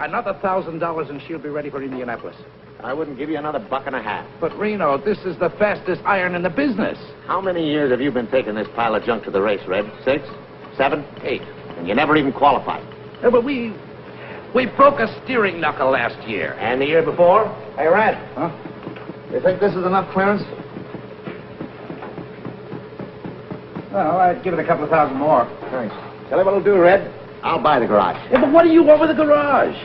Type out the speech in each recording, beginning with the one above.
Another $1,000 and she'll be ready for Indianapolis. I wouldn't give you another $1.50. But, Reno, this is the fastest iron in the business. How many years have you been taking this pile of junk to the race, Red? 6, 7, 8. And you never even qualified. Yeah, but we broke a steering knuckle last year. And the year before? Hey, Red. Huh? You think this is enough clearance? Well, I'd give it a couple of thousand more. Thanks. Tell you what'll do, Red. I'll buy the garage. Yeah, but what do you want with the garage?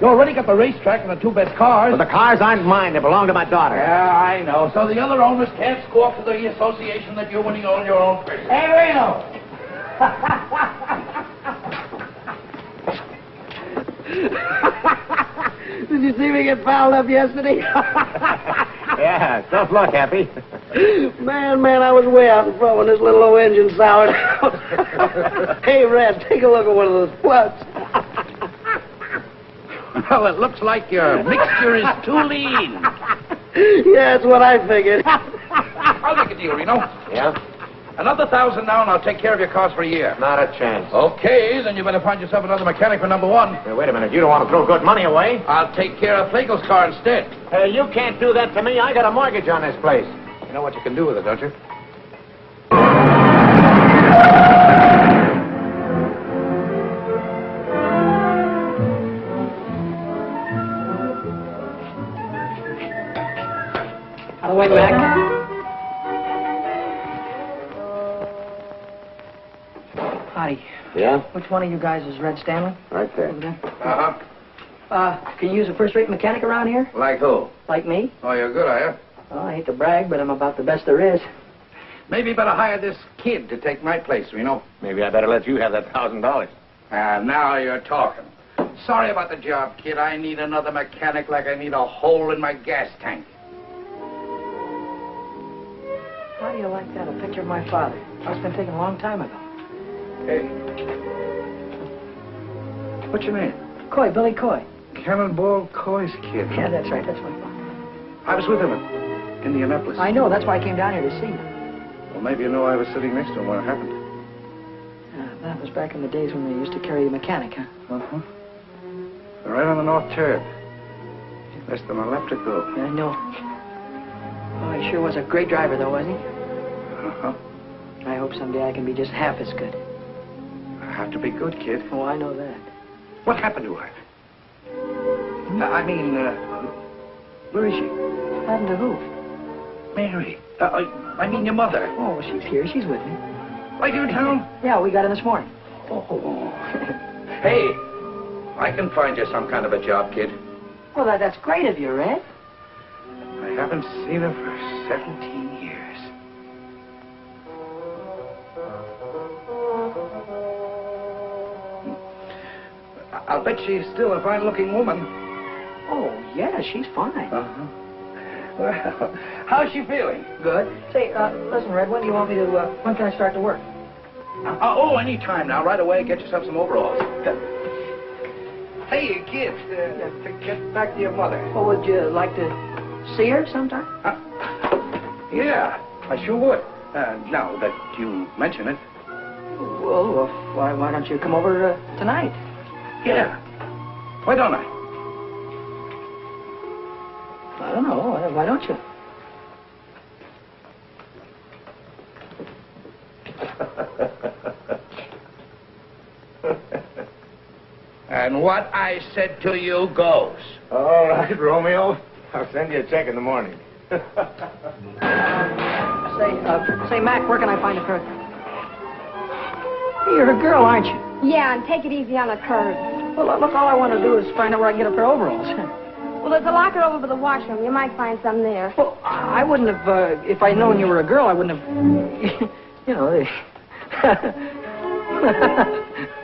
You already got the racetrack and the 2 best cars. But the cars aren't mine. They belong to my daughter. Yeah, I know. So the other owners can't squawk to the association that you're winning on your own place. Hey, Reno! Did you see me get fouled up yesterday? Yeah, tough luck, Happy. Man, I was way out in front when this little old engine soured out. Hey, Red, take a look at one of those plugs. Well, it looks like your mixture is too lean. Yeah, that's what I figured. I'll make a deal, Reno. Yeah? Another $1,000 now, and I'll take care of your cars for a year. Not a chance. Okay, then you better find yourself another mechanic for number 1. Hey, wait a minute. You don't want to throw good money away. I'll take care of Flagel's car instead. Hey, you can't do that to me. I got a mortgage on this place. You know what you can do with it, don't you? Out of the way, Mac. Howdy. Yeah? Which one of you guys is Red Stanley? Right there. Over there. Uh-huh. Can you use a first-rate mechanic around here? Like who? Like me? Oh, you're good, are you? Well, I hate to brag, but I'm about the best there is. Maybe you better hire this kid to take my place, Reno. Maybe I better let you have that $1,000. Now you're talking. Sorry about the job, kid. I need another mechanic like I need a hole in my gas tank. How do you like that? A picture of my father. Must have been taken a long time ago. Hey. What's your name? Coy, Billy Coy. Cannonball Coy's kid. Yeah, that's right. That's my father. I was with him in Indianapolis. I know. That's why I came down here to see you. Well, maybe you know I was sitting next to him when it happened. That was back in the days when they used to carry the mechanic, huh? Uh-huh. Right on the north turn. Less than a left to go. Yeah, I know. Oh, he sure was a great driver, though, wasn't he? Uh-huh. I hope someday I can be just half as good. I have to be good, kid. Oh, I know that. What happened to her? Where is she? Happened to who? Mary. I mean your mother. Oh, well, she's here. She's with me. Right here in town? Yeah, we got in this morning. Oh. Hey, I can find you some kind of a job, kid. Well, that's great of you, Red. I haven't seen her for 17 years. I'll bet she's still a fine-looking woman. Oh, yeah, she's fine. Uh-huh. Well, how's she feeling? Good. Say, listen, Red, when do you want me to, when can I start to work? Any time now. Right away, get yourself some overalls. Hey, kids, to get back to your mother. Well, would you like to see her sometime? Yeah, I sure would. Now that you mention it. Well, why don't you come over tonight? Yeah. Why don't I? I don't know. Why don't you? And what I said to you goes. All right, Romeo. I'll send you a check in the morning. Say, Mac, where can I find a curve? Hey, you're a girl, aren't you? Yeah, and take it easy on the curve. Well, look, all I want to do is find out where I can get a pair of overalls. Well, there's a locker over by the washroom. You might find some there. Well, I wouldn't have, if I'd known you were a girl, I wouldn't have, you know,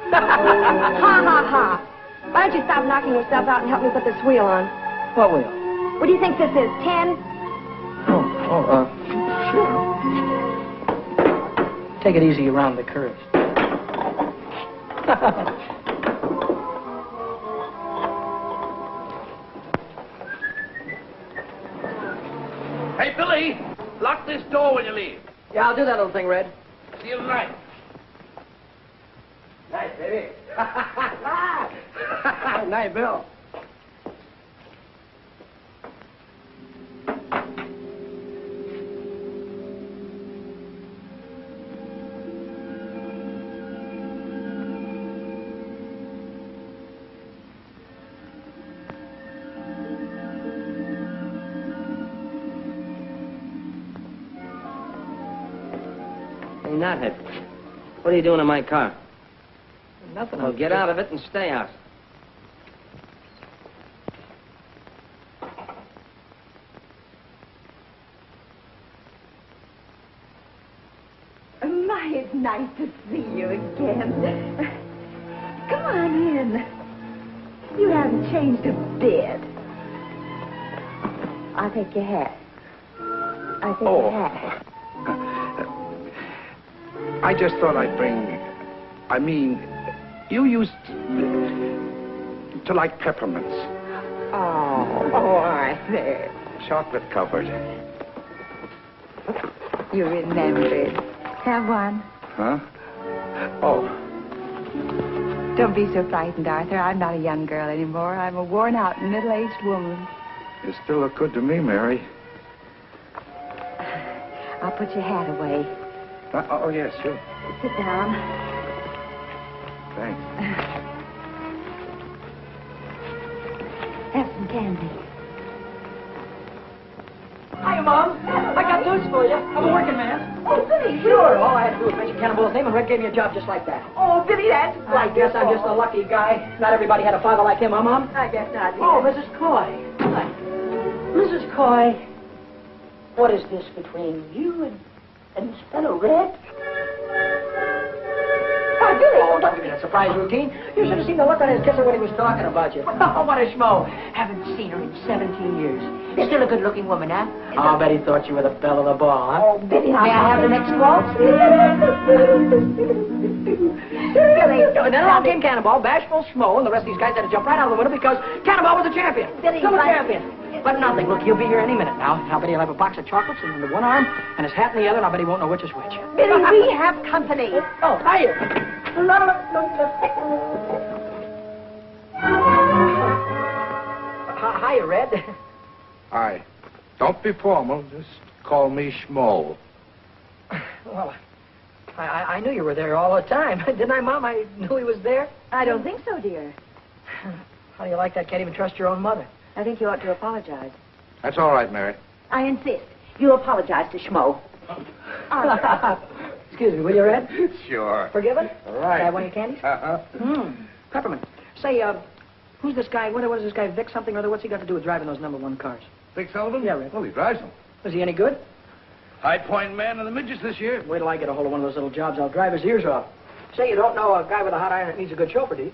Ha, ha, ha. Why don't you stop knocking yourself out and help me put this wheel on? What wheel? What do you think this is, 10? Sure. Take it easy around the curves. Hey, Billy, lock this door when you leave. Yeah, I'll do that little thing, Red. See you tonight. Nice, baby. Nice, Bill. Hey, Knothead, what are you doing in my car? Nothing. Well, get out of it and stay out. My, it's nice to see you again. Come on in. You haven't changed a bit. I'll take your hat. I'll take your hat. I just thought I'd bring... I mean, you used to like peppermints. Oh, Arthur. Chocolate covered. You remembered. Have one. Huh? Oh. Don't be so frightened, Arthur. I'm not a young girl anymore. I'm a worn-out, middle-aged woman. You still look good to me, Mary. I'll put your hat away. Oh, yes, sure. Sit down. Thanks. Have some candy. Hiya, Mom. I got news for you. I'm a working man. Oh, Billy. Sure. All I had to do was mention Cannonball's name, and Red gave me a job just like that. Oh, Billy, that's I guess I'm just a lucky guy. Not everybody had a father like him, huh, Mom? I guess not. Oh, Mrs. Coy. Hi. Mrs. Coy, what is this between you and this fellow Red? Why, Billy! Oh, don't give me that surprise routine. You should have seen the look on his kisser when he was talking about you. Oh, what a schmo. Haven't seen her in 17 years. Still a good-looking woman, huh? I'll bet he thought you were the belle of the ball, huh? Oh, Billy, May I have the next waltz? Billy. And then along came Cannonball, bashful schmo, and the rest of these guys had to jump right out of the window because Cannonball was the champion. Billy, Still a like- champion. But nothing. Look, he'll be here any minute now. I'll bet he'll have a box of chocolates in one arm and his hat in the other, and I bet he won't know which is which. Billy, we have company. Oh, hiya. Hiya, Red. Hi. Don't be formal. Just call me Schmo. Well, I knew you were there all the time. Didn't I, Mom? I knew he was there. I don't think so, dear. How do you like that? Can't even trust your own mother. I think you ought to apologize. That's all right, Mary. I insist. You apologize to Schmo. Excuse me, will you, Red? Sure. Forgiven? All right. Can I have one of your candies? Uh-huh. Peppermint. Say, who's this guy? What is this guy, Vic something or other? What's he got to do with driving those #1 cars? Vic Sullivan? Yeah, Red. Well, he drives them. Was he any good? High Point man of the midgets this year. Wait till I get a hold of one of those little jobs. I'll drive his ears off. Say, you don't know a guy with a hot iron that needs a good chauffeur, do you?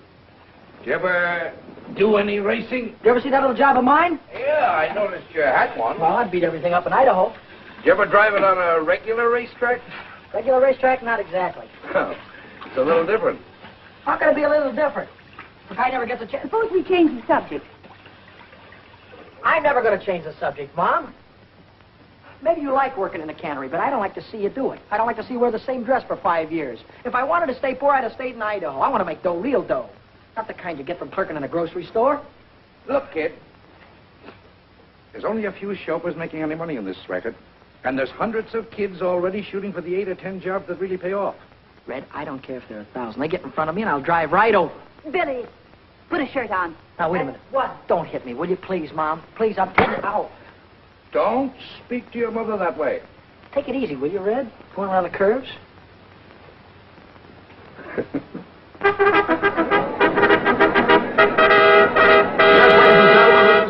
Did you ever do any racing? You ever see that little job of mine? Yeah, I noticed you had one. Well, I'd beat everything up in Idaho. Did you ever drive it on a regular racetrack? Regular racetrack? Not exactly. Oh, it's a little different. How can it be a little different? The guy never gets a chance. Suppose we change the subject. I'm never going to change the subject, Mom. Maybe you like working in a cannery, but I don't like to see you do it. I don't like to see you wear the same dress for 5 years. If I wanted to stay poor, I'd have stayed in Idaho. I want to make dough, real dough. Not the kind you get from clerking in a grocery store. Look, kid. There's only a few chauffeurs making any money in this racket. And there's hundreds of kids already shooting for the 8 or 10 jobs that really pay off. Red, I don't care if there are 1,000. They get in front of me and I'll drive right over. Billy, put a shirt on. Now, wait a minute. What? Don't hit me, will you, please, Mom? Please, I'm telling you. Ow. Don't speak to your mother that way. Take it easy, will you, Red? Going around the curves.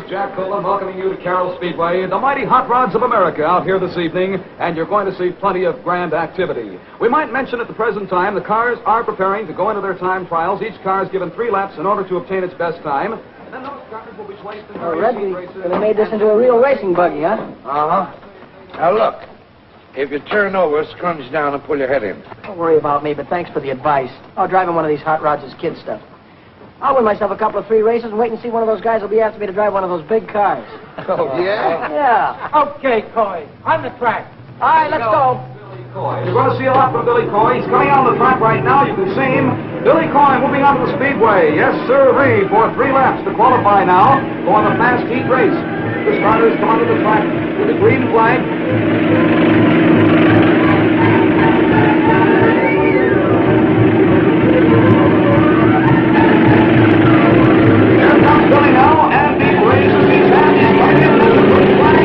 Jack Colan welcoming you to Carrell Speedway, the mighty hot rods of America out here this evening, and you're going to see plenty of grand activity. We might mention at the present time the cars are preparing to go into their time trials. Each car is given 3 laps in order to obtain its best time. And then those cars will be placed in Red, we made this into a real racing buggy, huh? Uh-huh. Now, look. If you turn over, scrunch down and pull your head in. Don't worry about me, but thanks for the advice. Oh, driving one of these hot rods is kid stuff. I'll win myself a couple of 3 races and wait and see one of those guys will be after me to drive one of those big cars. Oh, yeah? Yeah. Okay, Coy. On the track. All right, let's go. Billy Coy. You're going to see a lot from Billy Coy. He's coming on the track right now. You can see him. Billy Coy moving on to the speedway. Yes, sir-ree, for 3 laps to qualify now for the fast heat race. The starters come onto the track with the green flag. Here comes Billy now, and he raises his hand. He's coming in with the green flag.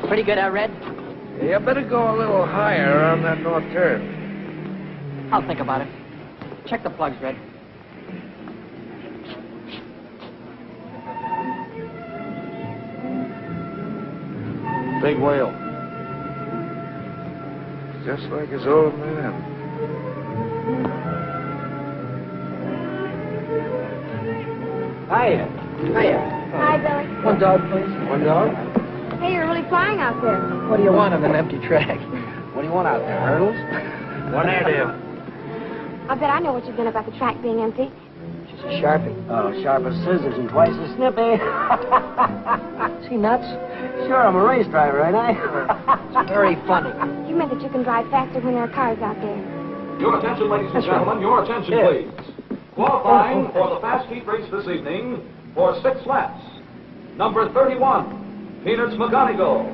Pretty good, Red? You better go a little higher on that north turn. I'll think about it. Check the plugs, Red. Big whale. Just like his old man. Hiya. Hi, Billy. One dog, please. One dog? Hey, you're really flying out there. What do you want on an empty track? What do you want out there, hurdles? One air deal. I bet I know what you've been about the track being empty. She's a Sharpie. Oh, sharp as scissors and twice as snippy. Is he nuts? Sure, I'm a race driver, ain't I? It's very funny. You meant that you can drive faster when there are cars out there. Your attention, ladies and gentlemen. Your attention, please. Qualifying for the fast heat race this evening for 6 laps. Number 31. Peanuts McGonigal.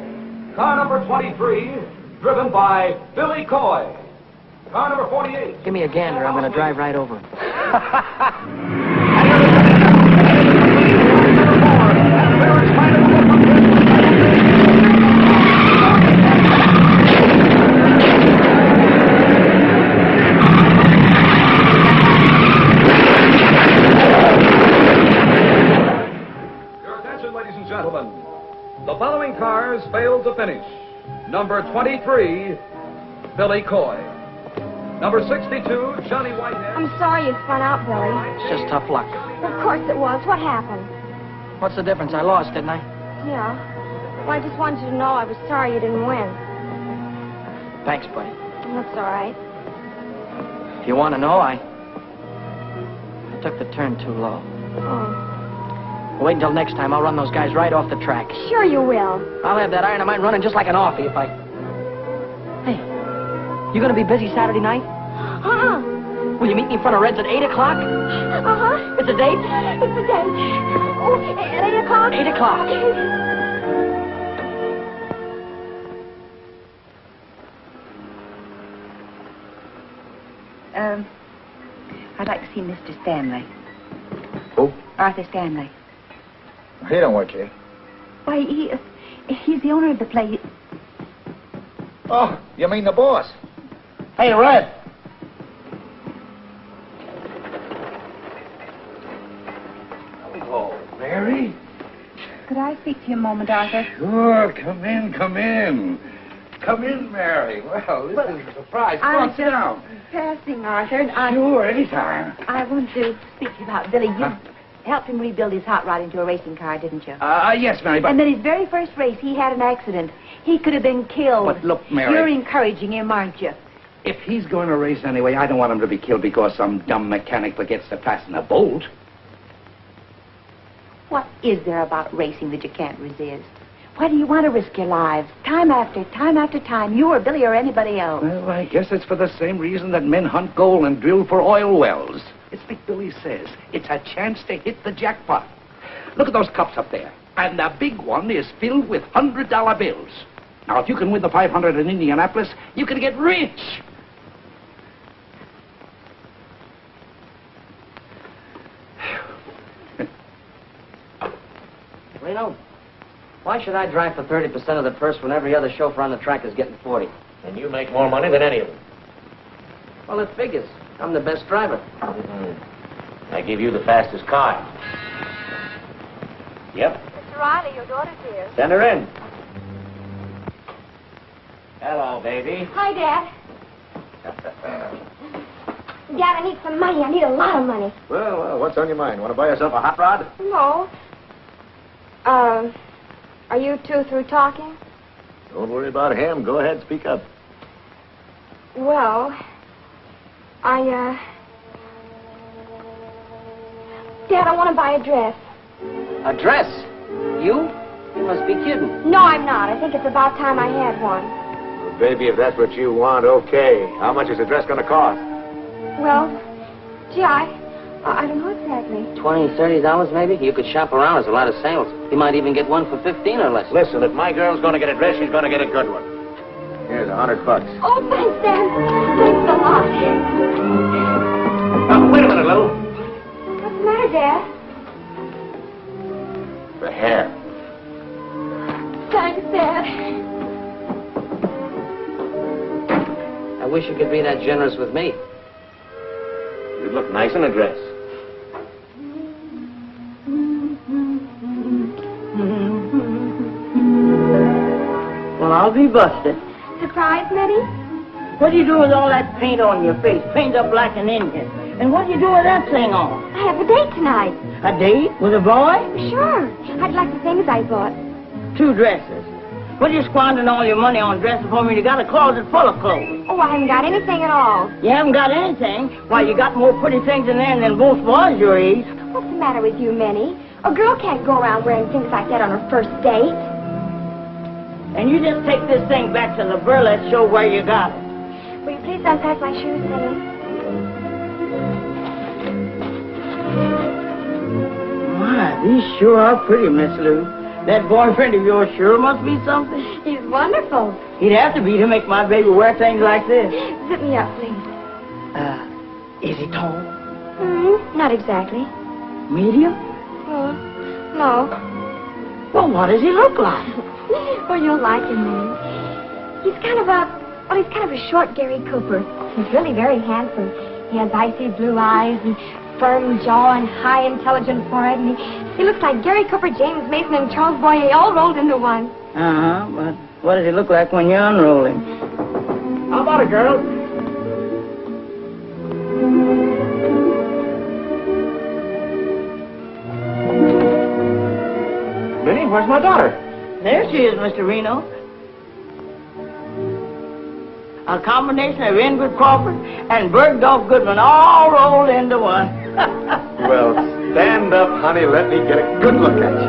Car number 23, driven by Billy Coy. Car number 48. Give me a gander. I'm going to drive right over him. Your attention, ladies and gentlemen. The following cars failed to finish. Number 23, Billy Coy. Number 62, Johnny Whitehead. I'm sorry you spun out, Billy. It's just tough luck. Of course it was. What happened? What's the difference? I lost, didn't I? Yeah. Well, I just wanted you to know I was sorry you didn't win. Thanks, buddy. That's all right. If you want to know, I took the turn too low. Oh. Wait until next time. I'll run those guys right off the track. Sure you will. I'll have that iron of mine running just like an offie if I... Hey, you going to be busy Saturday night? Uh-uh. Will you meet me in front of Red's at 8 o'clock? Uh-huh. It's a date? It's a date. Oh, at 8 o'clock? 8 o'clock. I'd like to see Mr. Stanley. Who? Arthur Stanley. He don't work here. Why, he's the owner of the place. Oh, you mean the boss? Hey, Red. Hello, Mary. Could I speak to you a moment, Arthur? Sure, come in, come in. Come in, Mary. Well, this is a surprise. Come on, sit down. Passing, Arthur. Sure, anytime. I want to speak to you about Billy. You helped him rebuild his hot rod into a racing car, didn't you? Yes, Mary, but... And then his very first race, he had an accident. He could have been killed. But look, Mary... You're encouraging him, aren't you? If he's going to race anyway, I don't want him to be killed because some dumb mechanic forgets to fasten a bolt. What is there about racing that you can't resist? Why do you want to risk your lives? Time after time, you or Billy or anybody else. Well, I guess it's for the same reason that men hunt gold and drill for oil wells. It's like Billy says, it's a chance to hit the jackpot. Look at those cups up there. And the big one is filled with $100 bills. Now, if you can win the 500 in Indianapolis, you can get rich. Reno, why should I drive for 30% of the purse when every other chauffeur on the track is getting 40? And you make more money than any of them. Well, it figures. I'm the best driver. I give you the fastest car. Yep. Mr. Riley, your daughter's here. Send her in. Hello, baby. Hi, Dad. Dad, I need some money. I need a lot of money. Well, what's on your mind? Want to buy yourself a hot rod? No. Are you two through talking? Don't worry about him. Go ahead, speak up. Well, Dad, I want to buy a dress. A dress? You? You must be kidding. No, I'm not. I think it's about time I had one. Well, baby, if that's what you want, okay. How much is the dress going to cost? Well, gee, I don't know exactly. $20, $30 maybe? You could shop around. There's a lot of sales. You might even get one for 15 or less. Listen, if my girl's going to get a dress, she's going to get a good one. Here's $100. Oh, thanks, Dad. Thanks a lot. Oh, wait a minute, Lou. What's the matter, Dad? The hair. Thanks, Dad. I wish you could be that generous with me. You'd look nice in a dress. Well, I'll be busted. Surprise, Mitty? What do you do with all that paint on your face? Paint up like an Indian. And what do you do with that thing on? I have a date tonight. A date with a boy? Sure. I'd like the things I bought. 2 dresses. What are you squandering all your money on dresses for when you got a closet full of clothes? Oh, I haven't got anything at all. You haven't got anything? Why, you got more pretty things in there than most boys your age. What's the matter with you, Minnie? A girl can't go around wearing things like that on her first date. And you just take this thing back to the burlesque show where you got it. Will you please unpack my shoes, Minnie? My, these sure are pretty, Miss Lou. That boyfriend of yours sure must be something. He's wonderful. He'd have to be to make my baby wear things like this. Sit me up, please. Is he tall? Not exactly. Medium? No. Well, what does he look like? Well, you'll like him, Minnie. He's kind of a short Gary Cooper. He's really very handsome. He has icy blue eyes and firm jaw and high, intelligent forehead, and he looks like Gary Cooper, James Mason, and Charles Boyer all rolled into one. But what does he look like when you unroll him? How about it, girl? Minnie, where's my daughter? There she is, Mr. Reno. A combination of Ingrid Crawford and Bergdorf Goodman all rolled into one. Well, stand up, honey. Let me get a good look at you.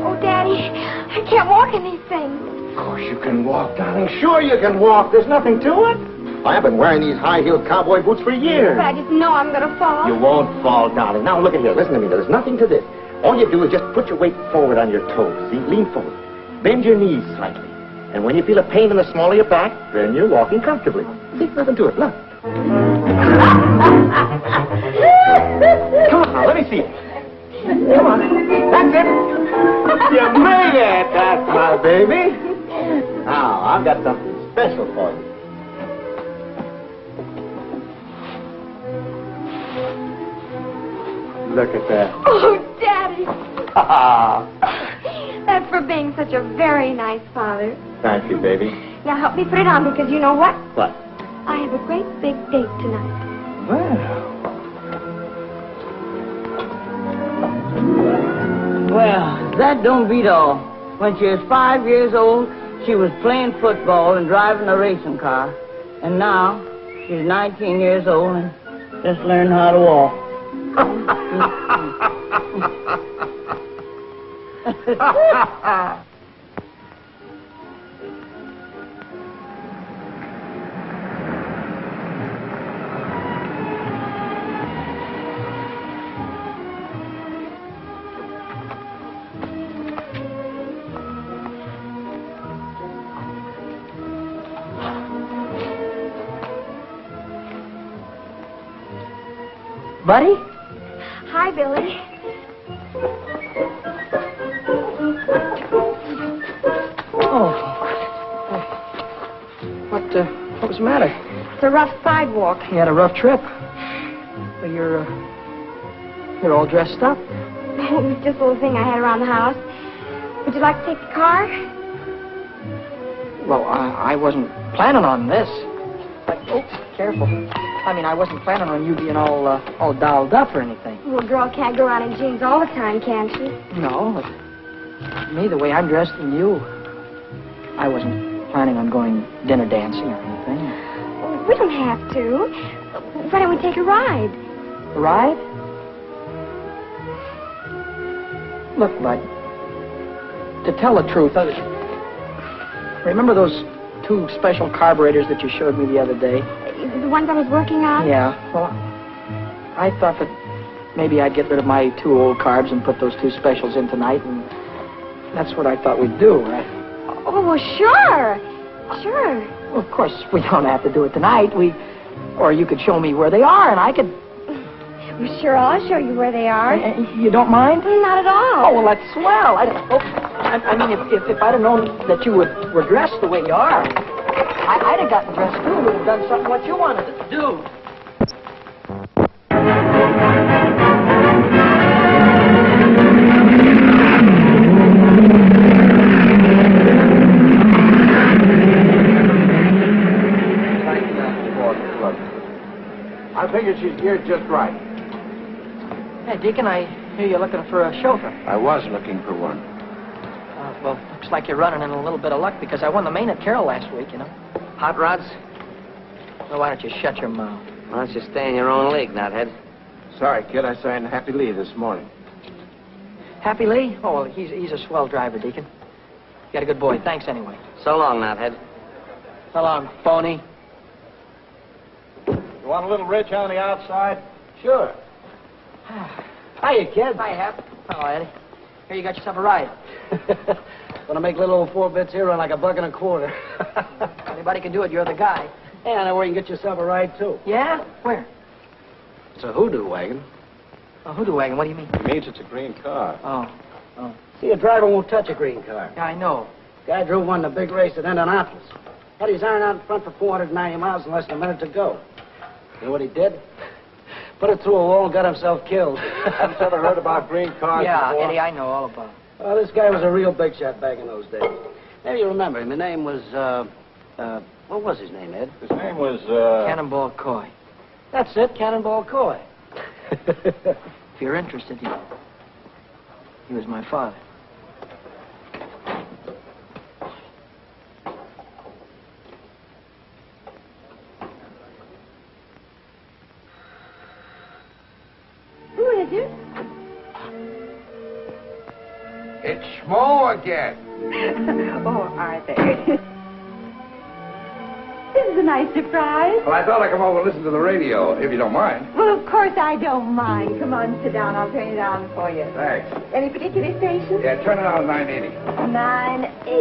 Oh, Daddy, I can't walk in these things. Of course you can walk, darling. Sure you can walk. There's nothing to it. I've been wearing these high-heeled cowboy boots for years. But I just know I'm going to fall. You won't fall, darling. Now, look at here. Listen to me. There's nothing to this. All you do is just put your weight forward on your toes. See? Lean forward. Bend your knees slightly. And when you feel a pain in the small of your back, then you're walking comfortably. See? Nothing to it. Look. Come on now. Let me see it. Come on. That's it. You made it. That's my baby. Now, I've got something special for you. Look at that. Oh, Daddy. That's for being such a very nice father. Thank you, baby. Now help me put it on because you know what? What? I have a great big date tonight. Well, that don't beat all. When she was 5 years old, she was playing football and driving a racing car. And now, she's 19 years old and just learned how to walk. Buddy? Hi, Billy. Oh. What was the matter? It's a rough sidewalk. You had a rough trip. Well, you're all dressed up. It was just a little thing I had around the house. Would you like to take the car? Well, I wasn't planning on this. Like, oh, careful. I mean, I wasn't planning on you being all dolled up or anything. Well, a girl can't go around in jeans all the time, can she? No, but me, the way I'm dressed and you, I wasn't planning on going dinner dancing or anything. We don't have to. Why don't we take a ride? A ride? Look, Bud, to tell the truth, remember those 2 special carburetors that you showed me the other day? The ones I was working on? Yeah, well, I thought that maybe I'd get rid of my 2 old carbs and put those 2 specials in tonight, and that's what I thought we'd do, right? Oh, well, sure. Sure. Well, of course, we don't have to do it tonight. Or you could show me where they are, and I could... Well, sure, I'll show you where they are. You don't mind? Not at all. Oh, well, that's swell. I mean, if I'd have known that you were dressed the way you are, I'd have gotten dressed, too. We'd have done something what you wanted us to do. I figured she's geared just right. Hey, Deacon, I hear you're looking for a chauffeur. I was looking for one. Well, looks like you're running in a little bit of luck because I won the main at Carrell last week, you know. Hot rods? Well, why don't you shut your mouth? Why don't you stay in your own league, Knothead? Sorry, kid, I signed Happy Lee this morning. Happy Lee? Oh, well, he's a swell driver, Deacon. You got a good boy. Thanks anyway. So long, Knothead. So long, phony. You want a little rich on the outside? Sure. Hiya, kid. Hiya, Hap. Hello, Eddie. Here, you got yourself a ride. Gonna make little old 4 bits here run like $1.25. Anybody can do it. You're the guy. Yeah, I know where you can get yourself a ride, too. Yeah? Where? It's a hoodoo wagon. A hoodoo wagon? What do you mean? It means it's a green car. Oh. See, a driver won't touch a green car. Yeah, I know. Guy drove one in a big race at Indianapolis. Had his iron out in front for 490 miles in less than a minute to go. You know what he did? Put it through a wall and got himself killed. Haven't you ever heard about green cars Yeah, before? Eddie, I know all about it. Well, this guy was a real big shot back in those days. Maybe you remember him. His name was, what was his name, Ed? His name was, Cannonball Coy. That's it, Cannonball Coy. If you're interested, he was my father. Who is it? It's Schmo again. Oh, Arthur. This is a nice surprise. Well, I thought I'd come over and listen to the radio, if you don't mind. Well, of course I don't mind. Come on, sit down. I'll turn it on for you. Thanks. Any particular station? Yeah, turn it on 980. 980.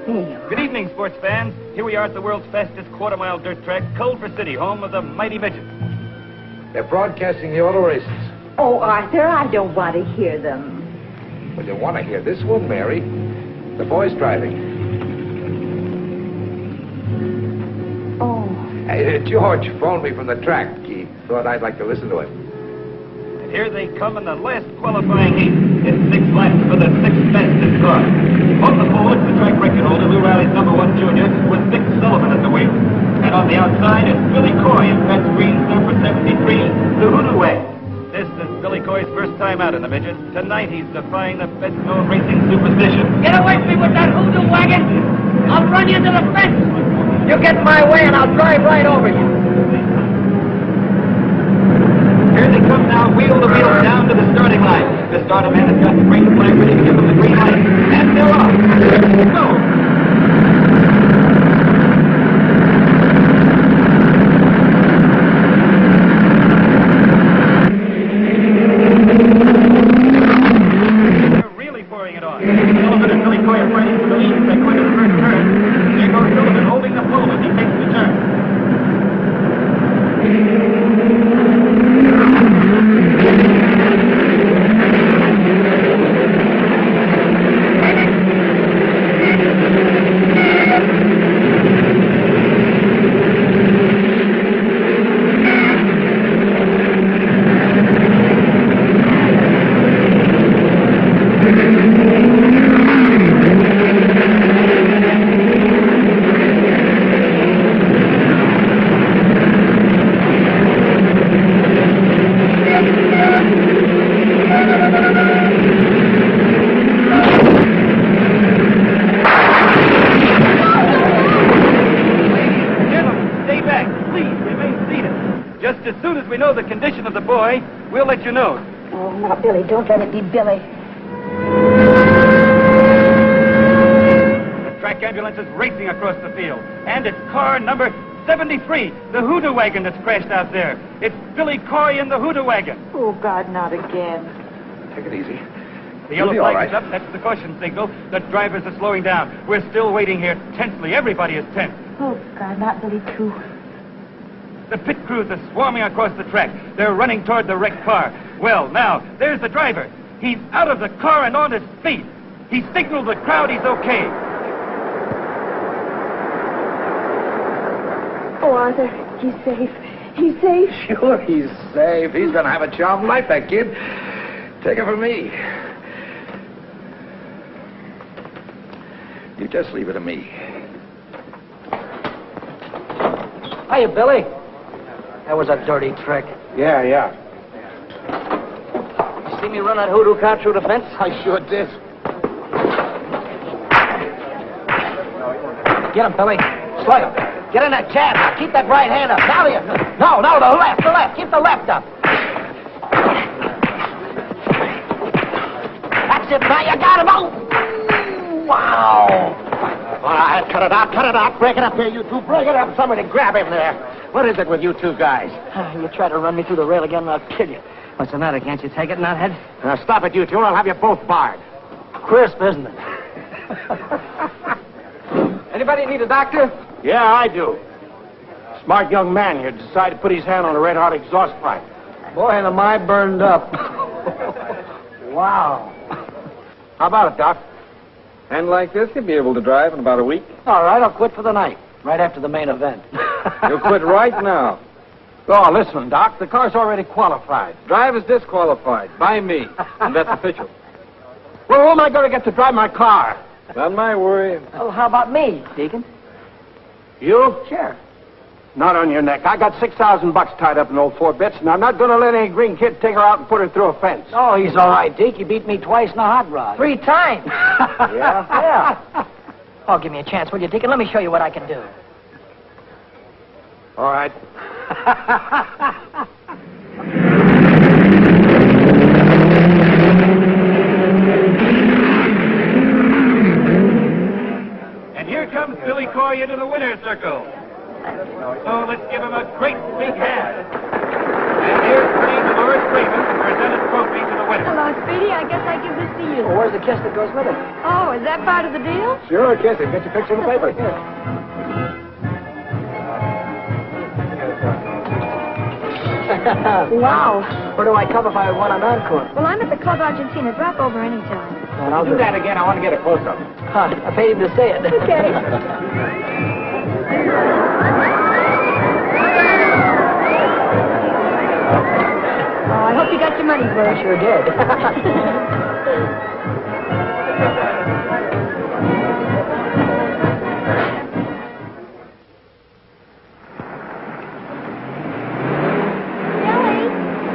There you are. Good evening, sports fans. Here we are at the world's fastest quarter-mile dirt track, Culver City, home of the mighty midgets. They're broadcasting the auto races. Oh, Arthur, I don't want to hear them. Well, you want to hear this one, Mary. The boys driving. Oh. George phoned me from the track. He thought I'd like to listen to him. And here they come in the last qualifying heat. It's 6 laps for the 6th fastest car. On the forward, the track record holder, who rallies #1 junior, with Vic Sullivan at the wheel. And on the outside, it's Billy Coy in Pat's green number 73, the Hoodoo Wagon. This is Billy Coy's first time out in the midget. Tonight he's defying the best-known racing superstition. Get away from me with that hoodoo wagon! I'll run you to the fence! You get in my way and I'll drive right over you. Here they come now, wheel to wheel down to the starting line. The starter man has got the green flag ready to give them the green light. And they're off. Go! Sullivan and Billy Coy are fighting for the lead as they go into the first turn. There goes Sullivan holding the pole as he takes the turn. position of the boy, we'll let you know. Oh, now, Billy, don't let it be Billy. The track ambulance is racing across the field, and it's car number 73, the hoodoo wagon that's crashed out there. It's Billy Coy in the hoodoo wagon. Oh, God, not again. Take it easy. The yellow You'll be all flag is right. up. That's the caution signal. The drivers are slowing down. We're still waiting here tensely. Everybody is tense. Oh, God, not Billy, too. The pit crews are swarming across the track. They're running toward the wrecked car. Well, now, there's the driver. He's out of the car and on his feet. He signaled the crowd he's okay. Oh, Arthur, he's safe. He's safe. Sure, he's safe. He's going to have a charmed life, that kid. Take it from me. You just leave it to me. Hiya, Billy. That was a dirty trick. Yeah. You see me run that hoodoo car through the fence? I sure did. Get him, Billy. Slide him. Get in that cab. Now, keep that right hand up. Now, no, the left. Keep the left up. That's it, now you got him. Oh! Wow. All right, cut it out. Break it up here, you two. Break it up. Somebody grab him there. What is it with you two guys? You try to run me through the rail again, and I'll kill you. What's the matter? Can't you take it, nuthead? Now, stop it, you two, or I'll have you both barred. Crisp, isn't it? Anybody need a doctor? Yeah, I do. Smart young man here decided to put his hand on a red-hot exhaust pipe. Boy, am I burned up. Wow. How about it, Doc? And like this, you'll be able to drive in about a week. All right, I'll quit for the night, right after the main event. You'll quit right now. Oh, listen, Doc, the car's already qualified. Drive is disqualified by me, and that's official. Well, who am I going to get to drive my car? Not my worry. Oh, how about me, Deacon? You? Sure. Not on your neck. I got $6,000 tied up in old 4-bits, and I'm not going to let any green kid take her out and put her through a fence. Oh, he's all right, Deke. He beat me twice in a hot rod. 3 times. Yeah? Oh, give me a chance, will you, Deacon? Let me show you what I can do. All right. And here comes Billy Coy into the winner's circle. So let's give him a great big hand. And here's Queen Dolores Raven to present his trophy to the winner. Hello, Speedy. I guess I give this to you. Well, where's the kiss that goes with it? Oh, is that part of the deal? Sure, kiss him. Get your picture in the paper. Wow. Where do I come if I want an encore? Well, I'm at the Club Argentina. Drop over anytime. Well, I'll Do that again. I want to get a close-up. I paid him to say it. Okay. Oh, I hope you got your money's worth. I sure did.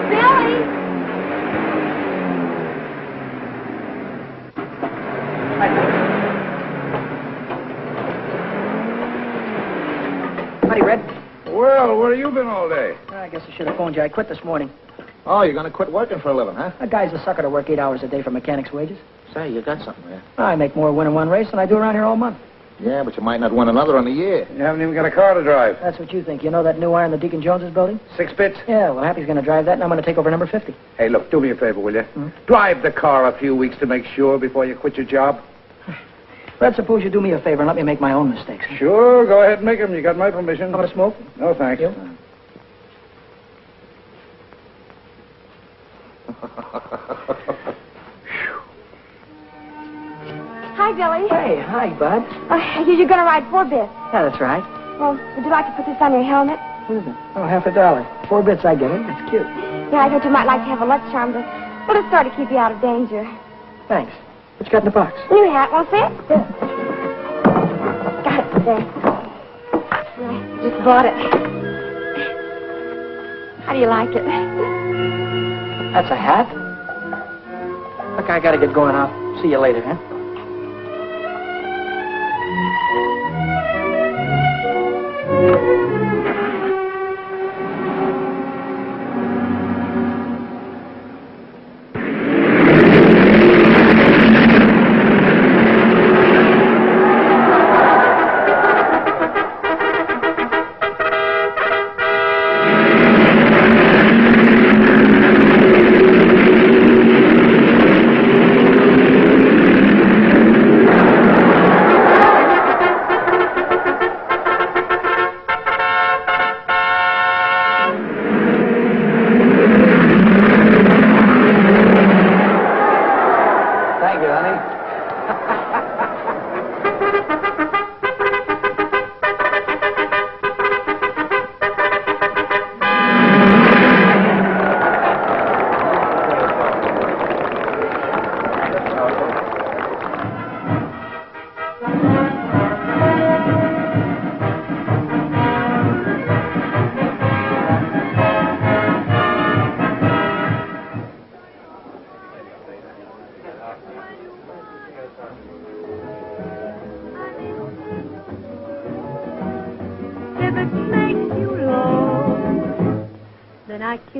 Billy! Howdy, Red. Well, where have you been all day? I guess I should have phoned you. I quit this morning. Oh, you're going to quit working for a living, huh? That guy's a sucker to work 8 hours a day for mechanic's wages. Say, you got something there. I make more winning one race than I do around here all month. Yeah, but you might not win another in a year. You haven't even got a car to drive. That's what you think. You know that new iron that Deacon Jones is building? 6 bits? Yeah, well, Happy's going to drive that, and I'm going to take over number 50. Hey, look, do me a favor, will you? Drive the car a few weeks to make sure before you quit your job. Red, suppose you do me a favor and let me make my own mistakes. Sure, go ahead and make them. You got my permission. Want to smoke? No, thanks. You? Hi, Billy. Hey, hi, bud. You're going to ride 4-bits. Yeah, that's right. Well, would you like to put this on your helmet? What is it? Oh, $50. 4 bits, I get it. That's cute. Yeah, I thought you might like to have a luck charm to... Well, it's sort of keep you out of danger. Thanks. What you got in the box? New hat, want to see it? Got it there. I just bought it. How do you like it? That's a hat? Look, I got to get going. I'll see you later, huh?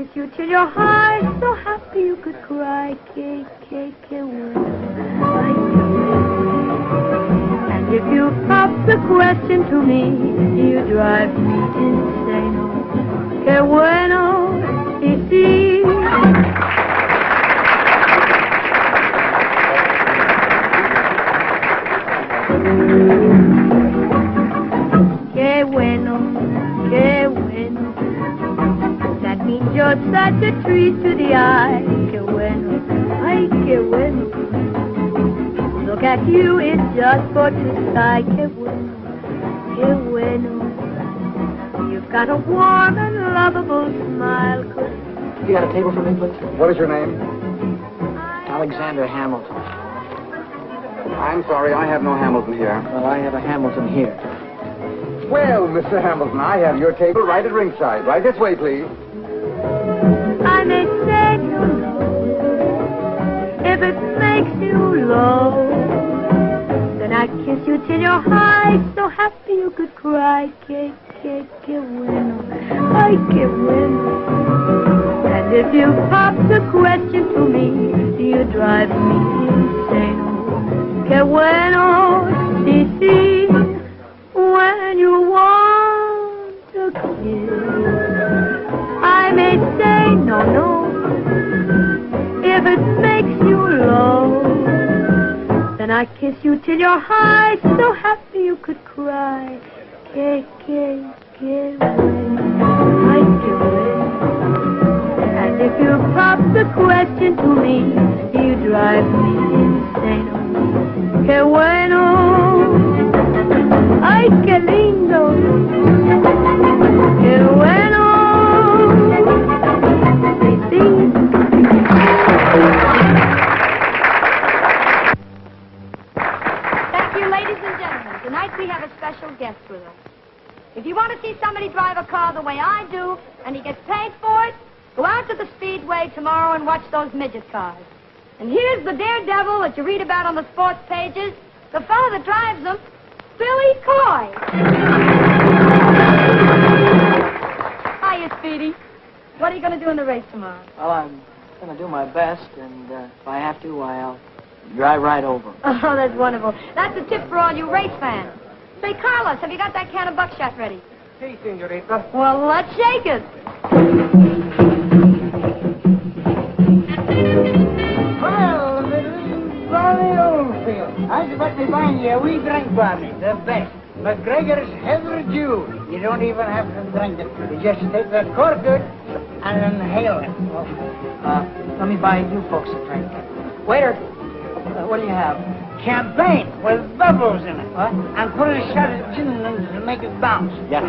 kiss you till your heart so happy you could cry. And if you pop the question to me, you drive me insane. Que bueno, sí. Qué bueno, qué bueno. That means you're such a treat to the eye. Qué bueno, ay, qué bueno. Look at you, it's just for to sigh. Qué bueno, qué bueno. You've got a warm and lovable smile. You got a table for me, please? What is your name? Alexander Hamilton. I'm sorry, I have no Hamilton here. Well, I have a Hamilton here. Well, Mr. Hamilton, I have your table right at ringside. Right this way, please. I may say you know, if it makes you low, then I'd kiss you till your high, so happy you could cry. Que bueno, ay, que bueno. And if you pop the question to me, you drive me insane. Que bueno, sí, when you want a kiss, I may say no, if it makes you low, then I kiss you till you're high, so happy you could cry. Que bueno, ay, que bueno. And if you pop the question to me, you drive me insane. Que bueno, ay, qué lindo, qué bueno, sí. Thank you, ladies and gentlemen. Tonight we have a special guest with us. If you want to see somebody drive a car the way I do, and he gets paid for it, go out to the speedway tomorrow and watch those midget cars. And here's the daredevil that you read about on the sports pages, the fellow that drives them, Billy Coy. Hiya, Speedy. What are you going to do in the race tomorrow? Well, I'm going to do my best, and if I have to, I'll drive right over. Oh, that's wonderful. That's a tip for all you race fans. Say, Carlos, have you got that can of buckshot ready? Hey, senorita. Well, let's shake it. Well, Mrs. Barney Oldfield, I expect to find you a wee drink party, the best. McGregor's Heather Dew. You don't even have to drink it. You just take that cork out and inhale it. Let me buy you folks a drink. Waiter, what do you have? Champagne with bubbles in it. What? And put a shot of gin in it to make it bounce. Yeah.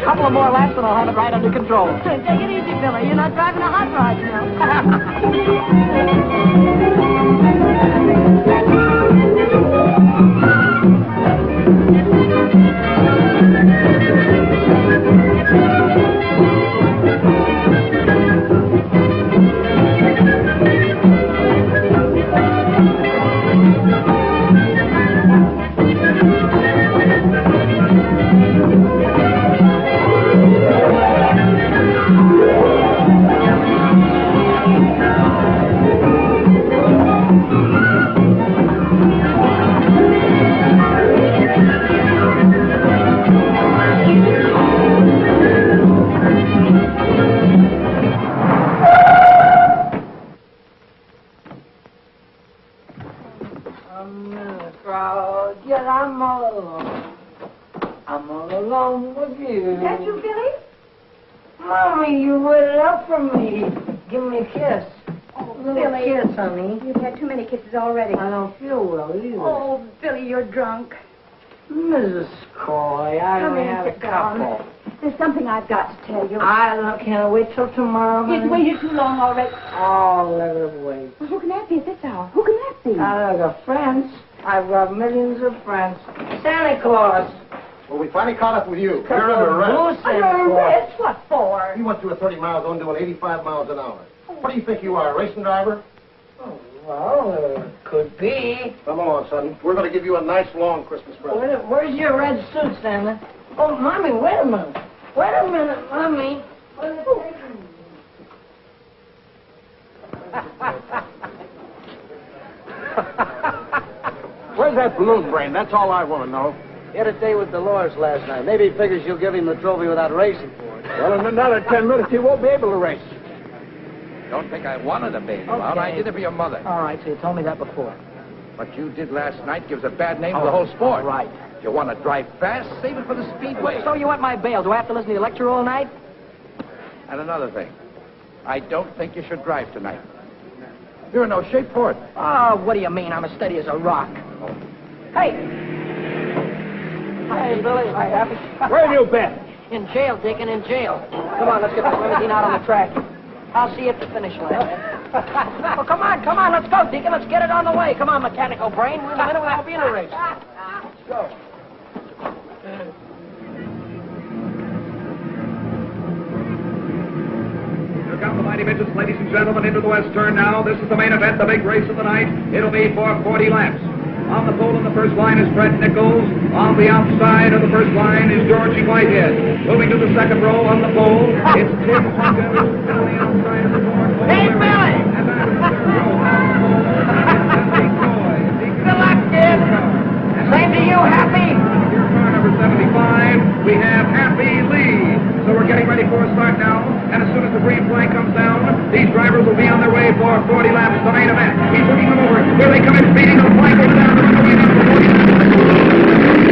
Couple of more laps and I'll have it right under control. Take it easy, Billy. You're not driving a hot rod, you know. I'm all alone with you. Is that you, Billy? Mommy, you waited up for me. Give me a kiss. Oh, Little Billy. kiss, honey. You've had too many kisses already. I don't feel well either. Oh, Billy, you're drunk. Mrs. Coy, I Come only in, have a sit down. couple. There's something I've got to tell you. Can't wait till tomorrow, honey. You've waited too long already. Oh, let her wait. Well, who can that be at this hour? Who can that be? I've got friends. I've got millions of friends. Santa Claus. Well, we finally caught up with you. You're under arrest. Under arrest? What for? You went through a 30 mile zone doing 85 miles an hour. What do you think you are, a racing driver? Oh, Well, could be. Come along, son. We're going to give you a nice long Christmas present. Where's your red suit, Stanley? Oh, Mommy, wait a minute. Wait a minute, Mommy. Where's that balloon brain? That's all I want to know. He had a day with Dolores last night. Maybe he figures you'll give him the trophy without racing for it. Well, in another 10 minutes, he won't be able to race. Don't think I wanted a baby, Bob. I did it for your mother. All right, so you told me that before. What you did last night gives a bad name to the whole sport. All right. If you want to drive fast, save it for the speedway. So you want my bail? Do I have to listen to your lecture all night? And another thing, I don't think you should drive tonight. You're in no shape for it. Oh, what do you mean? I'm as steady as a rock. Oh. Hey! Hi, Billy. Hi, Happy. Where have you been? In jail, Deacon, in jail. Come on, let's get this limousine out on the track. I'll see you at the finish line. Well, come on, let's go, Deacon. Let's get it on the way. Come on, mechanical brain. In a minute, we'll be in a race. Let's go. Here come the mighty midgets, ladies and gentlemen, into the west turn now. This is the main event, the big race of the night. It'll be for 40 laps. On the pole in the first line is Fred Nichols. On the outside of the first line is Georgie Whitehead. Moving to the second row on the pole, it's Tim Hunter. And on the outside of the fourth pole, Hey, Billy! and back to the third row on the pole, Good luck, kid. Same to you, Happy. Here's car number 75. We have Happy Lee. So we're getting ready for a start now. And as soon as the green flag comes down, these drivers will be on their way for 40 laps, the main event. He's looking them over. Here they come in speeding. The flag goes down. They're going in for 40 laps.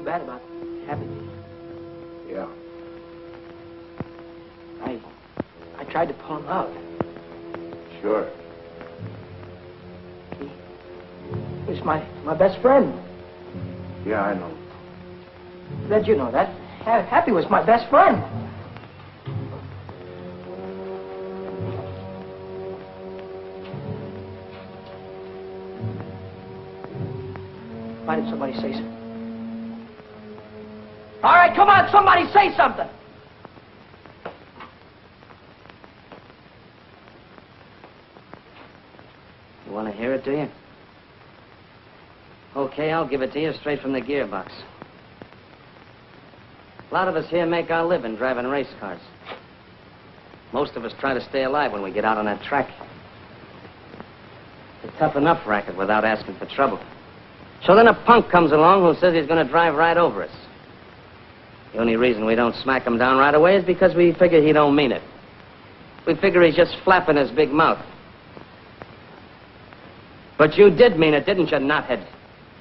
bad about Happy. Yeah. I tried to pull him out. Sure. He was my best friend. Yeah, I know. Red, you know that. Happy was my best friend. Why did somebody say something? All right, come on, somebody say something. You want to hear it, do you? Okay, I'll give it to you straight from the gearbox. A lot of us here make our living driving race cars. Most of us try to stay alive when we get out on that track. It's a tough enough racket without asking for trouble. So then a punk comes along who says he's going to drive right over us. The only reason we don't smack him down right away is because we figure he don't mean it. We figure he's just flapping his big mouth. But you did mean it, didn't you, knothead?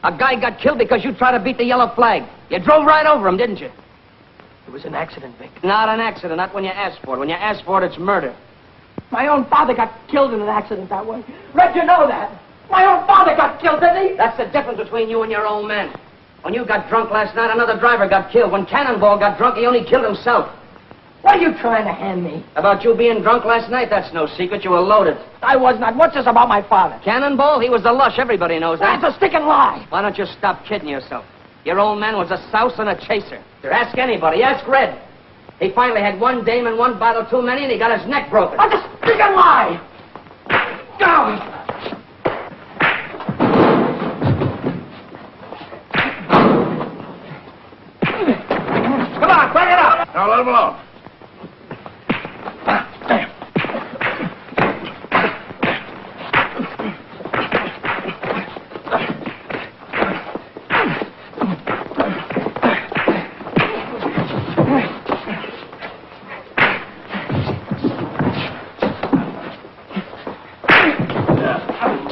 A guy got killed because you tried to beat the yellow flag. You drove right over him, didn't you? It was an accident, Vic. Not an accident, not when you asked for it. When you asked for it, it's murder. My own father got killed in an accident that way. Red, you know that. My own father got killed, didn't he? That's the difference between you and your old man. When you got drunk last night, another driver got killed. When Cannonball got drunk, he only killed himself. What are you trying to hand me? About you being drunk last night, that's no secret. You were loaded. I was not. What's this about my father? Cannonball, he was the lush. Everybody knows that. That's a sticking lie. Why don't you stop kidding yourself? Your old man was a souse and a chaser. Ask anybody. Ask Red. He finally had one dame and one bottle too many, and he got his neck broken. That's a sticking lie. Go. Come on, bring it up. Now let him alone.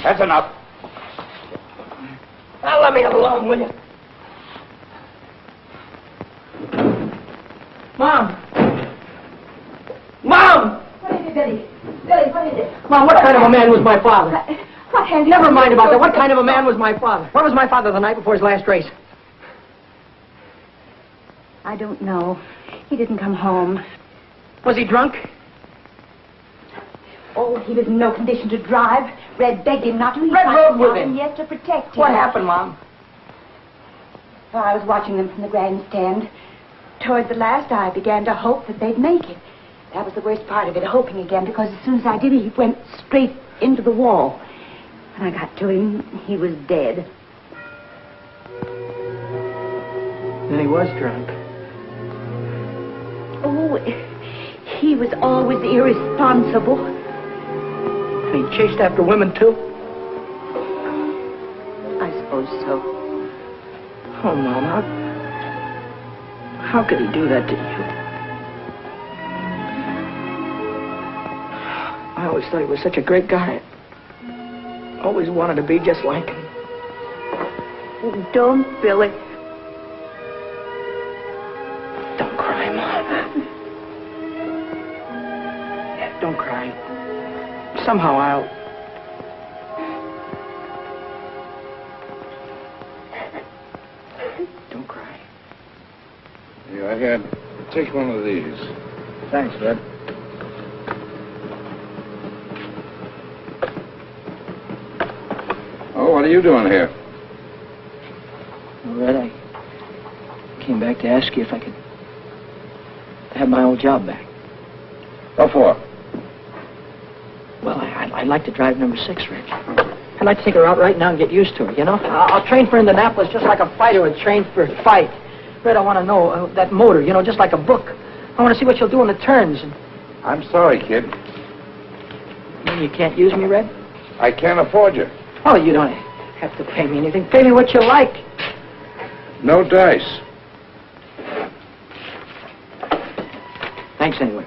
That's enough. Now let me alone, will you? Mom! Mom! What is it, Billy? Billy, what is it? Mom, what kind of a man was my father? What has Never mind about that. What kind of a man was my father? Where was my father the night before his last race? I don't know. He didn't come home. Was he drunk? Oh, he was in no condition to drive. Red begged him not to. Red rode with him. Yes, to protect him. What happened, Mom? Well, I was watching them from the grandstand. Toward the last, I began to hope that they'd make it. That was the worst part of it, hoping again, because as soon as I did, he went straight into the wall. When I got to him, he was dead. Then he was drunk. Oh, he was always irresponsible. And he chased after women, too? I suppose so. Oh, Mom, how could he do that to you? I always thought he was such a great guy. Always wanted to be just like him. Don't, Billy. Don't cry, Mom. Don't cry. Somehow I'll... Don't cry. Yeah, here, take one of these. Thanks, Red. Oh, what are you doing here? Well, Red, I came back to ask you if I could have my old job back. What for? Well, I'd like to drive number 6, Red. I'd like to take her out right now and get used to her, you know? I'll train for Indianapolis just like a fighter would train for a fight. Red, I want to know that motor, you know, just like a book. I want to see what you'll do in the turns. And... I'm sorry, kid. You mean you can't use me, Red? I can't afford you. Oh, you don't have to pay me anything. Pay me what you like. No dice. Thanks anyway.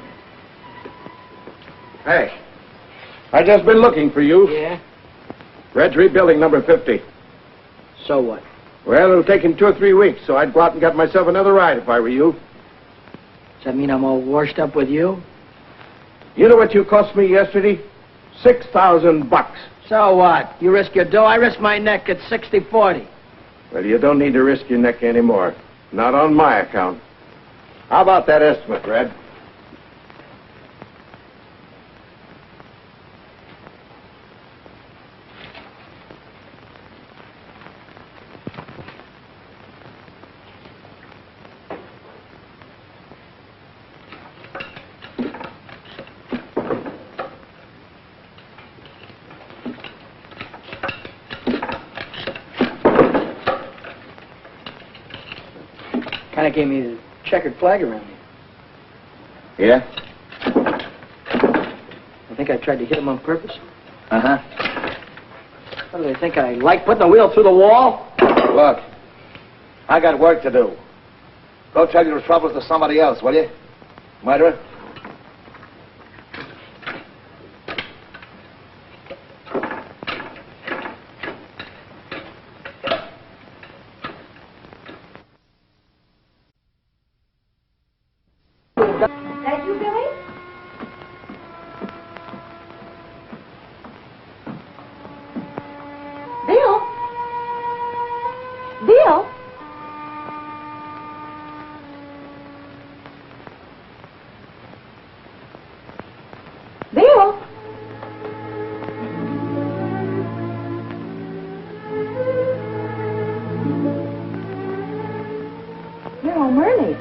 Hey, I just been looking for you. Yeah? Red's rebuilding number 50. So what? Well, it'll take him 2 or 3 weeks, so I'd go out and get myself another ride if I were you. Does that mean I'm all washed up with you? You know what you cost me yesterday? $6,000. So what? You risk your dough, I risk my neck at 60-40. Well, you don't need to risk your neck anymore. Not on my account. How about that estimate, Red? Kind of gave me the checkered flag around you. Yeah? I think I tried to hit him on purpose. Uh-huh. What do they think? I like putting the wheel through the wall? Look, I got work to do. Go tell your troubles to somebody else, will you? Murderer? That you, Billy? Bill? Bill? Bill? You're home early.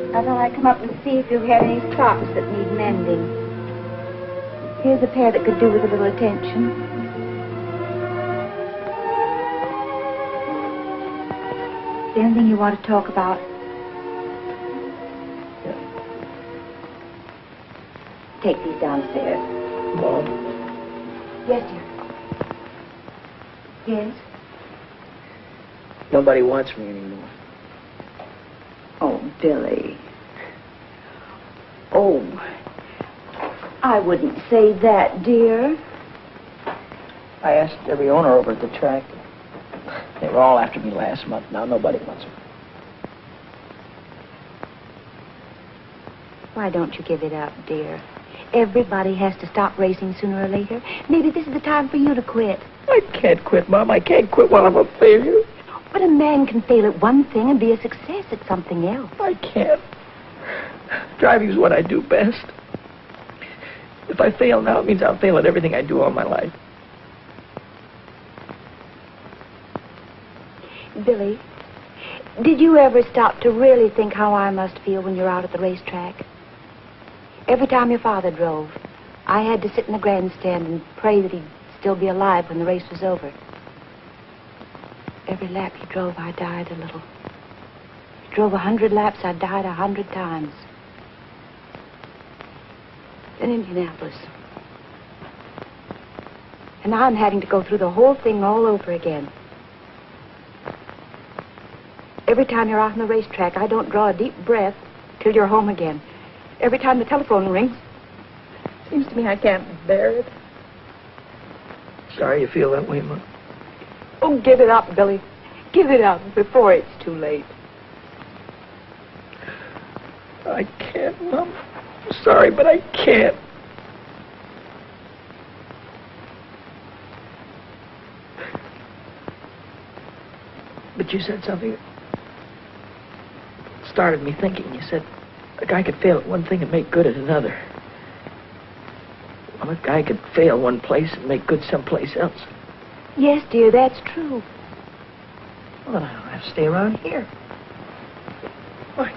I thought I'd come up and see if you had any socks that need mending. Here's a pair that could do with a little attention. Is there anything you want to talk about? Take these downstairs. Mom? Yes, dear. Yes? Nobody wants me anymore. Oh, Billy. Oh, I wouldn't say that, dear. I asked every owner over at the track. They were all after me last month. Now nobody wants me. Why don't you give it up, dear? Everybody has to stop racing sooner or later. Maybe this is the time for you to quit. I can't quit, Mom. I can't quit while I'm a failure. But a man can fail at one thing and be a success at something else. I can't. Driving's what I do best. If I fail now, it means I'll fail at everything I do all my life. Billy, did you ever stop to really think how I must feel when you're out at the racetrack? Every time your father drove, I had to sit in the grandstand and pray that he'd still be alive when the race was over. Every lap he drove, I died a little. He drove 100 laps, I died 100 times. Then Indianapolis. And now I'm having to go through the whole thing all over again. Every time you're out on the racetrack, I don't draw a deep breath till you're home again. Every time the telephone rings, seems to me I can't bear it. Sorry you feel that way, Mom. Oh, give it up, Billy. Give it up before it's too late. I can't, Mom. I'm sorry, but I can't. But you said something that started me thinking. You said a guy could fail at one thing and make good at another. Well, a guy could fail one place and make good someplace else. Yes, dear, that's true. Well, then I don't have to stay around here. Why?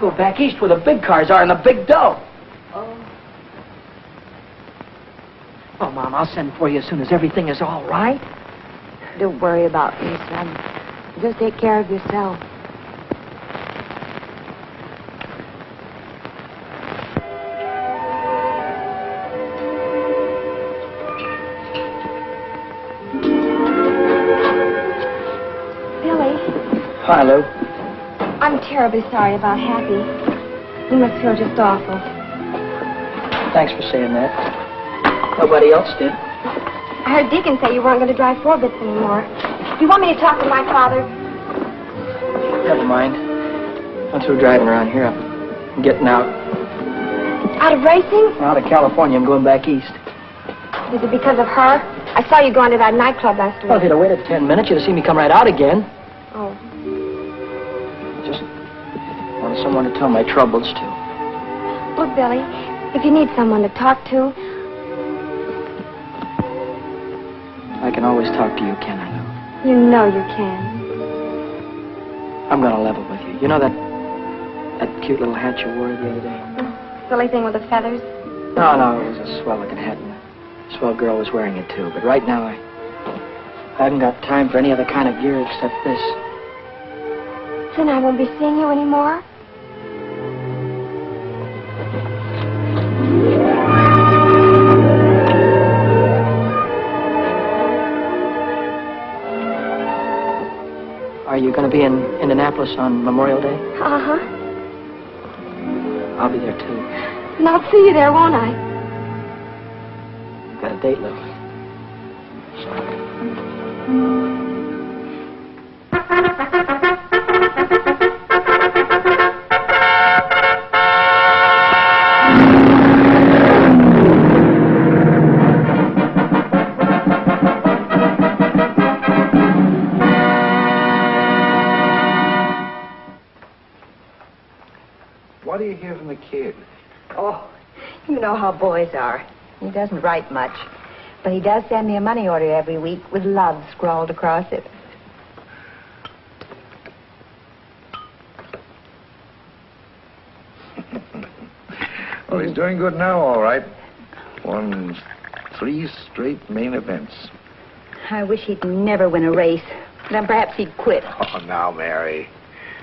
Go back east where the big cars are and the big dough. Oh. Oh, Mom, I'll send for you as soon as everything is all right. Don't worry about me, son. Just take care of yourself. Hi, Lou. I'm terribly sorry about Happy. He must feel just awful. Thanks for saying that. Nobody else did. I heard Deacon say you weren't going to drive 4-bits anymore. Do you want me to talk to my father? Never mind. I'm through driving around here. I'm getting out. Out of racing? Out of California. I'm going back east. Is it because of her? I saw you going to that nightclub last week. Well, if you'd have waited 10 minutes, you'd have seen me come right out again. Oh. Just wanted someone to tell my troubles to. Look, Billy, if you need someone to talk to... I can always talk to you, can I? You know you can. I'm going to level with you. You know that cute little hat you wore the other day? Silly thing with the feathers? No, it was a swell-looking hat, and a swell girl was wearing it, too. But right now, I haven't got time for any other kind of gear except this. Then I won't be seeing you anymore? Are you going to be in Indianapolis on Memorial Day? Uh-huh. I'll be there, too. And I'll see you there, won't I? Got a date, Lil. What do you hear from the kid? Oh, you know how boys are. He doesn't write much. But he does send me a money order every week with love scrawled across it. Well, he's doing good now, all right. Won 3 straight main events. I wish he'd never win a race. Then perhaps he'd quit. Oh, now, Mary.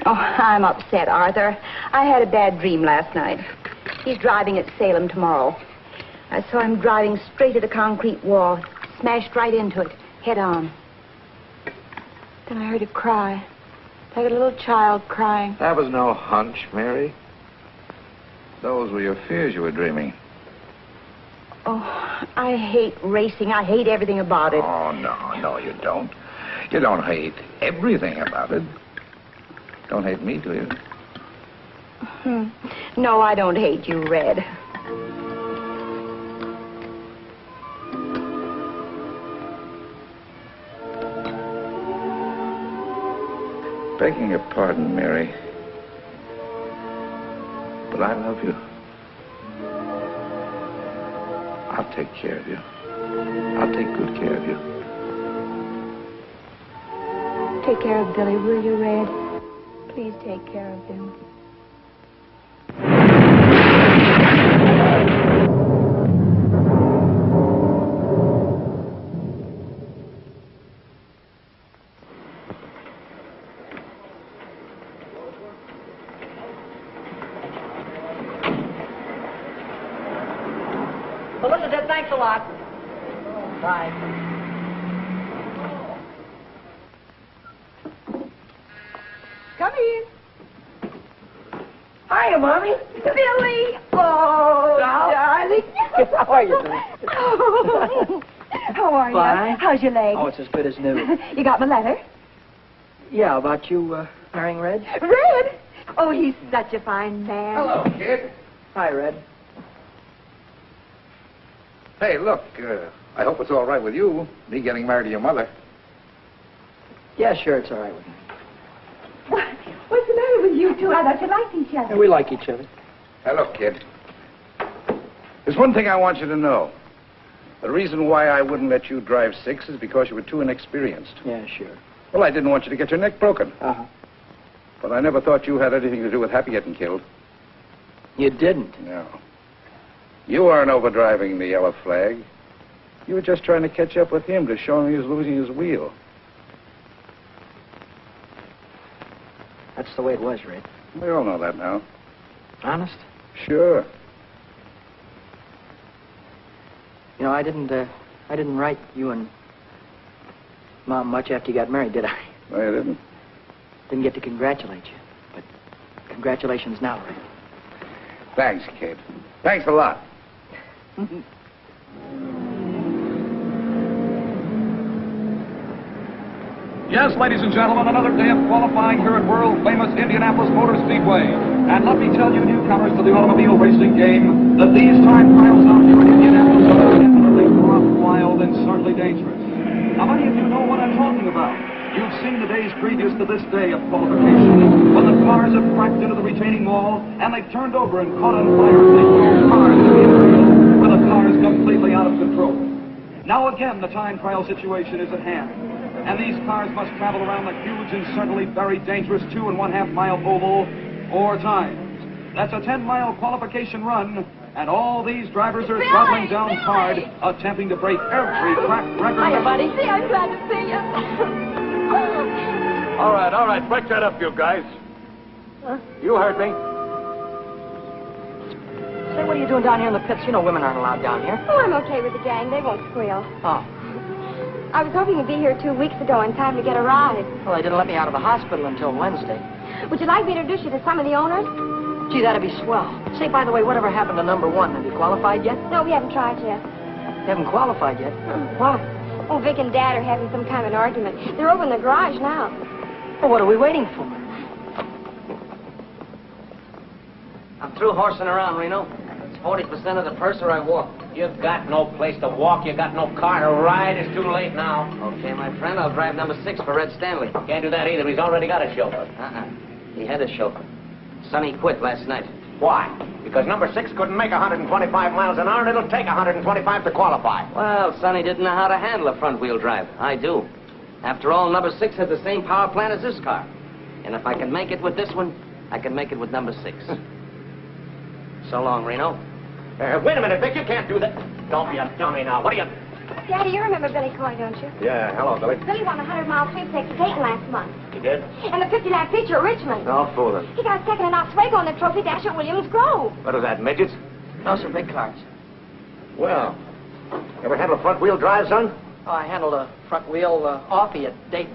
Oh, I'm upset, Arthur. I had a bad dream last night. He's driving at Salem tomorrow. I saw him driving straight at a concrete wall, smashed right into it, head on. Then I heard him cry, like a little child crying. That was no hunch, Mary. Those were your fears you were dreaming. Oh, I hate racing. I hate everything about it. Oh, no, you don't. You don't hate everything about it. Don't hate me, do you? No, I don't hate you, Red. Begging your pardon, Mary, but I love you. I'll take care of you. I'll take good care of you. Take care of Billy, will you, Red? Please take care of him. Elizabeth, thanks a lot. Bye. Come in. Hiya, Mommy. Billy. Oh, darling. How are you, Billy? How are Fine. you? How's your leg? Oh, it's as good as new. You got my letter? Yeah, about you marrying Red? Red? Oh, he's such a fine man. Hello, kid. Hi, Red. Hey, look, I hope it's all right with you, me getting married to your mother. Yeah, sure, it's all right with me. What's the matter with you two? I thought you liked each other. Yeah, we like each other. Hey, look, kid. There's one thing I want you to know. The reason why I wouldn't let you drive 6 is because you were too inexperienced. Yeah, sure. Well, I didn't want you to get your neck broken. Uh-huh. But I never thought you had anything to do with Happy getting killed. You didn't? No. You weren't overdriving the yellow flag. You were just trying to catch up with him to show him he was losing his wheel. That's the way it was, Red. We all know that now. Honest? Sure. You know, I didn't write you and Mom much after you got married, did I? No, you didn't. Didn't get to congratulate you. But congratulations now, Red. Thanks, kid. Thanks a lot. Yes, ladies and gentlemen, another day of qualifying here at world-famous Indianapolis Motor Speedway. And let me tell you, newcomers to the automobile racing game, that these time trials out here in Indianapolis are definitely rough, wild, and certainly dangerous. Now, many of you know what I'm talking about. You've seen the days previous to this day of qualification, when the cars have cracked into the retaining wall, and they've turned over and caught on fire, and they throw cars into the infield, where the car is completely out of control. Now again, the time trial situation is at hand. And these cars must travel around the huge and certainly very dangerous 2.5 mile oval 4 times. That's a 10-mile qualification run, and all these drivers are throttling down hard, attempting to break every track record. Hiya, buddy. See, I'm glad to see you. All right. Break that up, you guys. Huh? You heard me. Say, what are you doing down here in the pits? You know women aren't allowed down here. Oh, I'm okay with the gang. They won't squeal. Oh. I was hoping you'd be here 2 weeks ago in time to get a ride. Well, they didn't let me out of the hospital until Wednesday. Would you like me to introduce you to some of the owners? Gee, that'd be swell. Say, by the way, whatever happened to number 1? Have you qualified yet? No, we haven't tried yet. You haven't qualified yet? Why? Oh, Vic and Dad are having some kind of an argument. They're over in the garage now. Well, what are we waiting for? I'm through horsing around, Reno. It's 40% of the purse or I walk. You've got no place to walk. You got no car to ride. It's too late now. Okay, my friend, I'll drive number 6 for Red Stanley. Can't do that either. He's already got a chauffeur. He had a chauffeur. Sonny quit last night. Why? Because number 6 couldn't make 125 miles an hour, and it'll take 125 to qualify. Well, Sonny didn't know how to handle a front-wheel drive. I do. After all, number 6 has the same power plant as this car. And if I can make it with this one, I can make it with number 6. So long, Reno. Wait a minute, Vic. You can't do that. Don't be a dummy now. What are you... Daddy, you remember Billy Coy, don't you? Yeah, hello, Billy. Billy won the 100-mile sweepstakes at Dayton last month. You did? And the 50-lap feature at Richmond. No fooling. He got second in Oswego on the trophy dash at Williams Grove. What is that, midgets? Those are big cars. Well, ever handle a front-wheel drive, son? Oh, I handled a front wheel offie at Dayton.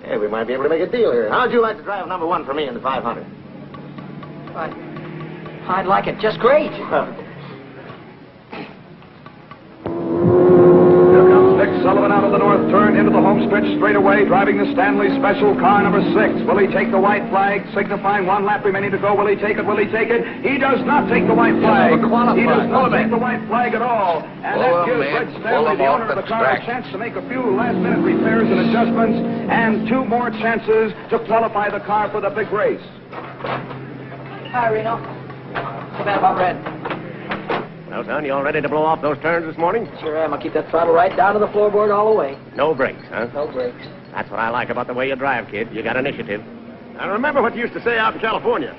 Hey, we might be able to make a deal here. How'd you like to drive number 1 for me in the 500? I'd like it just great. Nick Sullivan out of the north turn into the home stretch straight away, driving the Stanley Special car number 6. Will he take the white flag, signifying 1 lap remaining to go? Will he take it? Will he take it? He does not take the white flag. He does not take the white flag at all. And that gives Red Stanley, the owner of the car, a chance to make a few last-minute repairs and adjustments, and 2 more chances to qualify the car for the big race. Hi, Reno. Too bad about Red. Well, son, you all ready to blow off those turns this morning? Sure am. I'll keep that throttle right down to the floorboard all the way. No brakes, huh? No brakes. That's what I like about the way you drive, kid. You got initiative. I remember what you used to say out in California.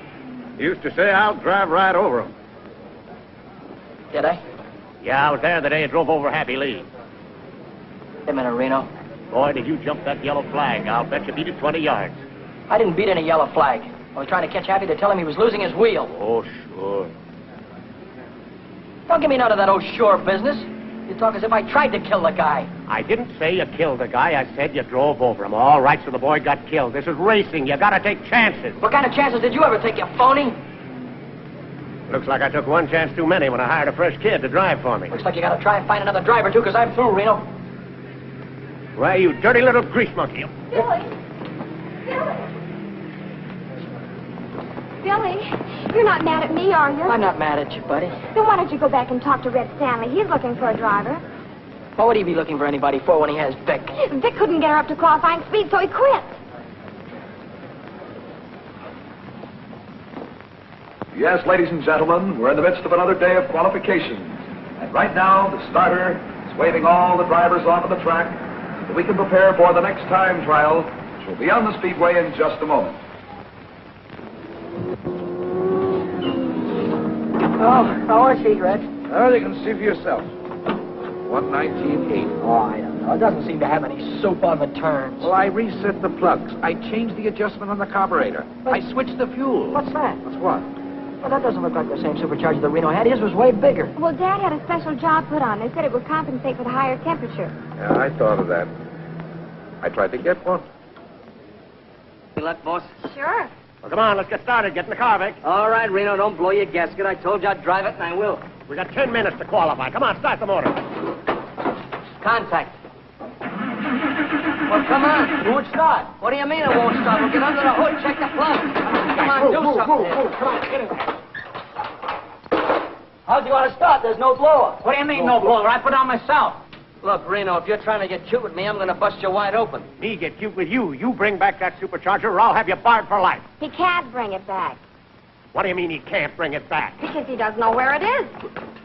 You used to say, I'll drive right over them. Did I? Yeah, I was there the day you drove over Happy Lee. Wait a minute, Reno. Boy, did you jump that yellow flag. I'll bet you beat it 20 yards. I didn't beat any yellow flag. I was trying to catch Happy to tell him he was losing his wheel. Oh, sure. Don't give me none of that oh sure business. You talk as if I tried to kill the guy. I didn't say you killed the guy. I said you drove over him. All right, so the boy got killed. This is racing. You gotta take chances. What kind of chances did you ever take, you phony? Looks like I took 1 chance too many when I hired a fresh kid to drive for me. Looks like you gotta try and find another driver, too, because I'm through, Reno. Why, you dirty little grease monkey. Billy, you're not mad at me, are you? I'm not mad at you, buddy. Then why don't you go back and talk to Red Stanley? He's looking for a driver. What would he be looking for anybody for when he has Vic? Vic couldn't get her up to qualifying speed, so he quit. Yes, ladies and gentlemen, we're in the midst of another day of qualification. And right now, the starter is waving all the drivers off of the track so that we can prepare for the next time trial, which will be on the speedway in just a moment. Oh, how is he, Red? Well, you can see for yourself. 119.8. Oh, I don't know. It doesn't seem to have any soup on the turns. Well, I reset the plugs. I changed the adjustment on the carburetor. I switched the fuel. What's that? What's what? Well, that doesn't look like the same supercharger that Reno had. His was way bigger. Well, Dad had a special job put on. They said it would compensate for the higher temperature. Yeah, I thought of that. I tried to get one. Good luck, boss. Sure. Well, come on, let's get started. Get in the car, Vic. All right, Reno, don't blow your gasket. I told you I'd drive it, and I will. We got 10 minutes to qualify. Come on, start the motor. Contact. Well, come on. It won't start. What do you mean it won't start? We'll get under the hood, check the plug. Come on, do something. Come on, get in there. How'd you want to start? There's no blower. What do you mean, no blower? I put on myself. Look, Reno, if you're trying to get cute with me, I'm going to bust you wide open. Me get cute with you. You bring back that supercharger or I'll have you barred for life. He can't bring it back. What do you mean he can't bring it back? Because he doesn't know where it is.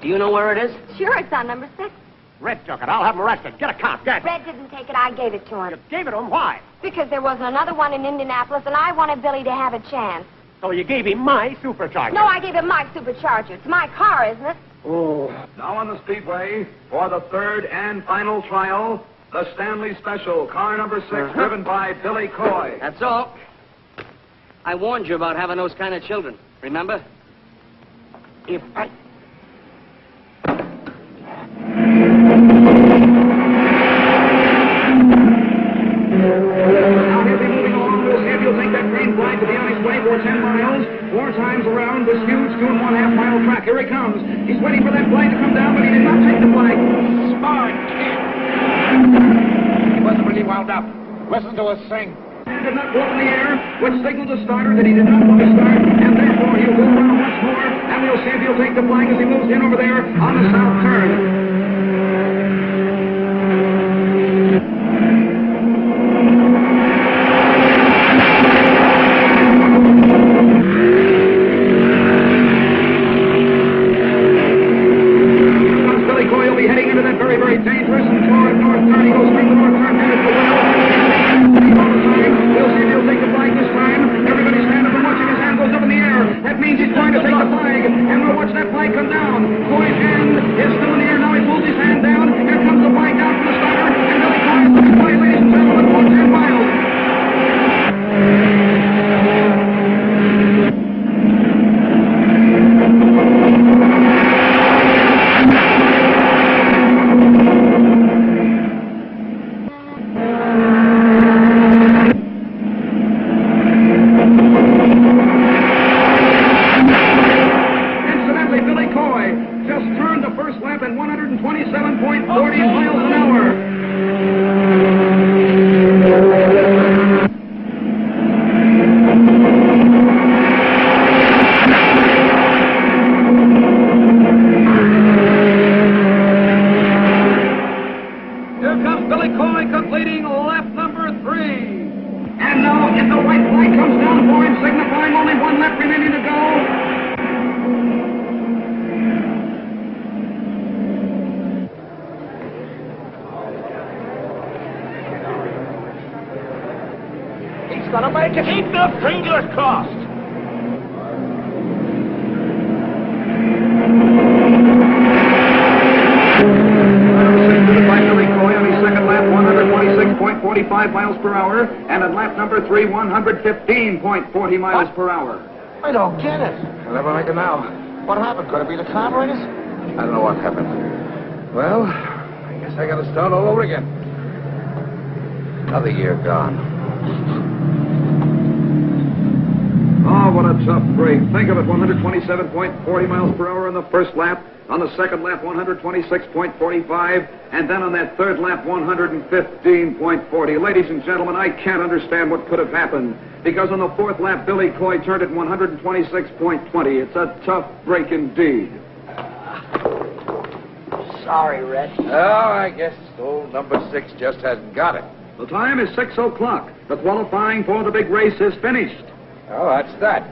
Do you know where it is? Sure, it's on number 6. Red took it. I'll have him arrested. Get a cop. Get. Red didn't take it. I gave it to him. You gave it to him? Why? Because there wasn't another one in Indianapolis, and I wanted Billy to have a chance. So you gave him my supercharger? No, I gave him my supercharger. It's my car, isn't it? Oh. Now on the speedway, for the third and final trial, the Stanley Special, car number 6, driven by Billy Coy. That's all. I warned you about having those kind of children. Remember? If I... Now he'll be moving along. We'll see if he'll take that green flag to be on his way for 10 miles. 4 times around this huge 2.5 mile track. Here he comes. He's waiting for that flag to come down, but he did not take the flag. Smart kid. He wasn't really wound up. Listen to us sing. He did not go up in the air, which signaled the starter that he did not want to start, and therefore he'll go around once more, and we'll see if he'll take the flag as he moves in over there on the south turn. Very dangerous and toward north turn. He goes through the north turn, headed for well. We'll see if he'll take the flag this time. Everybody stand up and watching. His hand goes up in the air. That means he's going to take the flag. And we'll watch that flag come down. Coy's hand is still in the air. Now he pulls his hand down. Here comes the flag down from the starter. And Billy Coy is looking for, ladies and gentlemen, for 10 miles. Keep the fingers crossed. By Billy Coy on his second lap, 126.45 miles per hour, and at lap number 3, 115.40 miles per hour. I don't get it. I'll never make it now. What happened? Could it be the carburetors? I don't know what happened. Well, I guess I gotta start all over again. Another year gone. Oh, what a tough break. Think of it, 127.40 miles per hour on the first lap. On the second lap, 126.45. And then on that third lap, 115.40. Ladies and gentlemen, I can't understand what could have happened. Because on the fourth lap, Billy Coy turned at 126.20. It's a tough break indeed. Sorry, Red. Oh, I guess old number 6 just hasn't got it. The time is 6 o'clock. The qualifying for the big race is finished. Oh, that's that.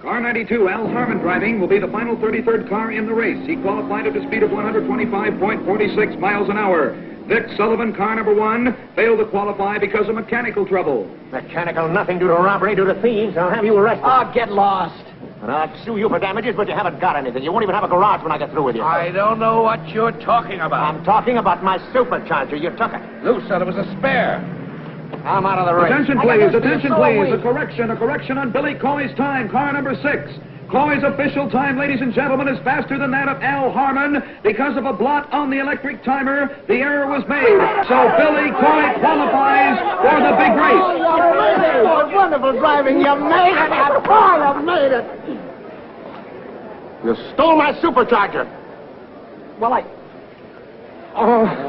Car 92, Al Harmon driving, will be the final 33rd car in the race. He qualified at a speed of 125.46 miles an hour. Vic Sullivan, car number 1, failed to qualify because of mechanical trouble. Mechanical nothing due to robbery, due to thieves. I'll have you arrested. Oh, get lost. And I'll sue you for damages, but you haven't got anything. You won't even have a garage when I get through with you. I don't know what you're talking about. I'm talking about my supercharger. You took it. Lou said it was a spare. I'm out of the race. Attention, please, attention, please. A correction on Billy Coy's time, car number 6. Coy's official time, ladies and gentlemen, is faster than that of Al Harmon. Because of a blot on the electric timer, the error was made. So Billy Coy qualifies for the big race. Oh, you made it. Wonderful driving. You made it. You made it. You stole my supercharger. Well, I... Oh.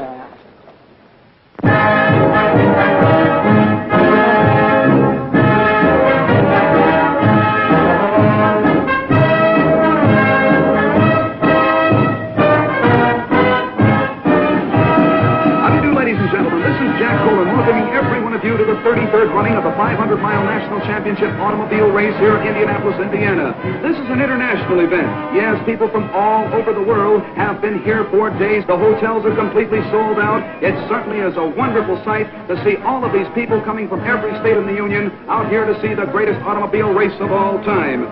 You to the 33rd running of the 500-mile National Championship Automobile Race here in Indianapolis, Indiana. This is an international event. Yes, people from all over the world have been here for days. The hotels are completely sold out. It certainly is a wonderful sight to see all of these people coming from every state in the Union out here to see the greatest automobile race of all time.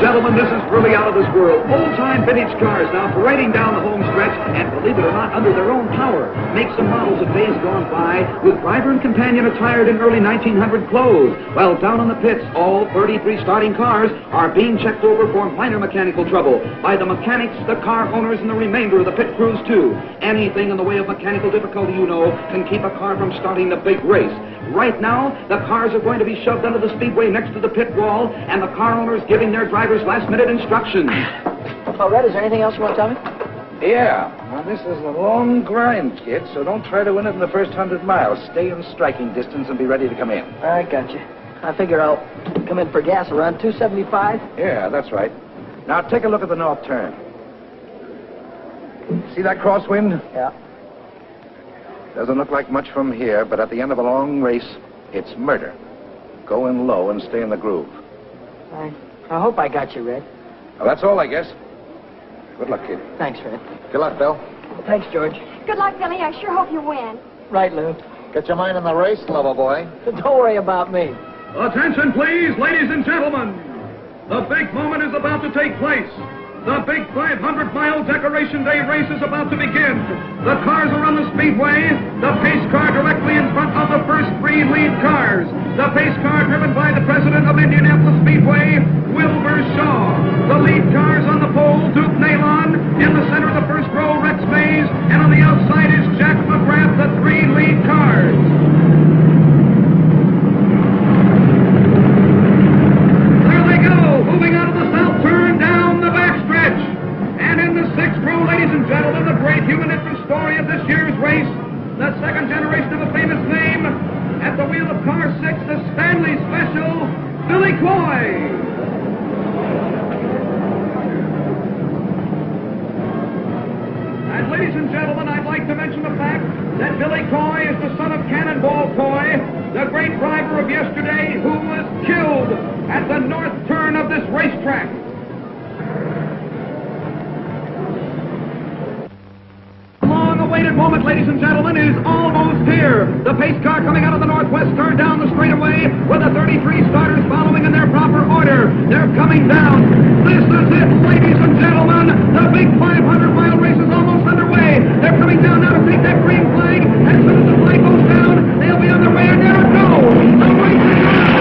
Gentlemen, this is really out of this world. Old-time vintage cars now parading down the home stretch, and believe it or not, under their own power. Makes and models of days gone by, with driver and companion attired in early 1900 clothes. While down in the pits, all 33 starting cars are being checked over for minor mechanical trouble by the mechanics, the car owners, and the remainder of the pit crews, too. Anything in the way of mechanical difficulty, you know, can keep a car from starting the big race. Right now, the cars are going to be shoved under the speedway next to the pit wall, and the car owners giving their drivers last-minute instructions. Oh, Red, is there anything else you want to tell me? Yeah. Well, this is a long grind, kid, so don't try to win it in the first 100 miles. Stay in striking distance and be ready to come in. I got you. I figure I'll come in for gas around 275. Yeah, that's right. Now, take a look at the north turn. See that crosswind? Yeah. Doesn't look like much from here, but at the end of a long race, it's murder. Go in low and stay in the groove. I hope I got you, Red. Well, that's all, I guess. Good luck, kid. Thanks, Red. Good luck, Bill. Thanks, George. Good luck, Billy. I sure hope you win. Right, Lou. Get your mind on the race, lover boy. Don't worry about me. Attention, please, ladies and gentlemen. The big moment is about to take place. The big 500-mile Decoration Day race is about to begin. The cars are on the speedway. The pace car directly in front of the first three lead cars. The pace car driven by the president of Indianapolis Speedway, Wilbur Shaw. The lead cars on the pole, Duke Nalon. In the center of the first row, Rex Mays. And on the outside is Jack McGrath, the three lead cars. There they go, moving out of the south turn down the backstretch. And in the sixth row, ladies and gentlemen, the great human interest story of this year's race, the second generation of a famous name, at the wheel of car 6, the Stanley Special, Billy Coy. And ladies and gentlemen, I'd like to mention the fact that Billy Coy is the son of Cannonball Coy, the great driver of yesterday who was killed at the north turn of this racetrack. Awaited moment, ladies and gentlemen, is almost here. The pace car coming out of the northwest turn down the straightaway with the 33 starters following in their proper order. They're coming down. This is it, ladies and gentlemen. The big 500-mile race is almost underway. They're coming down now to take that green flag. As soon as the flag goes down, they'll be on their way, and there it goes. The race is on.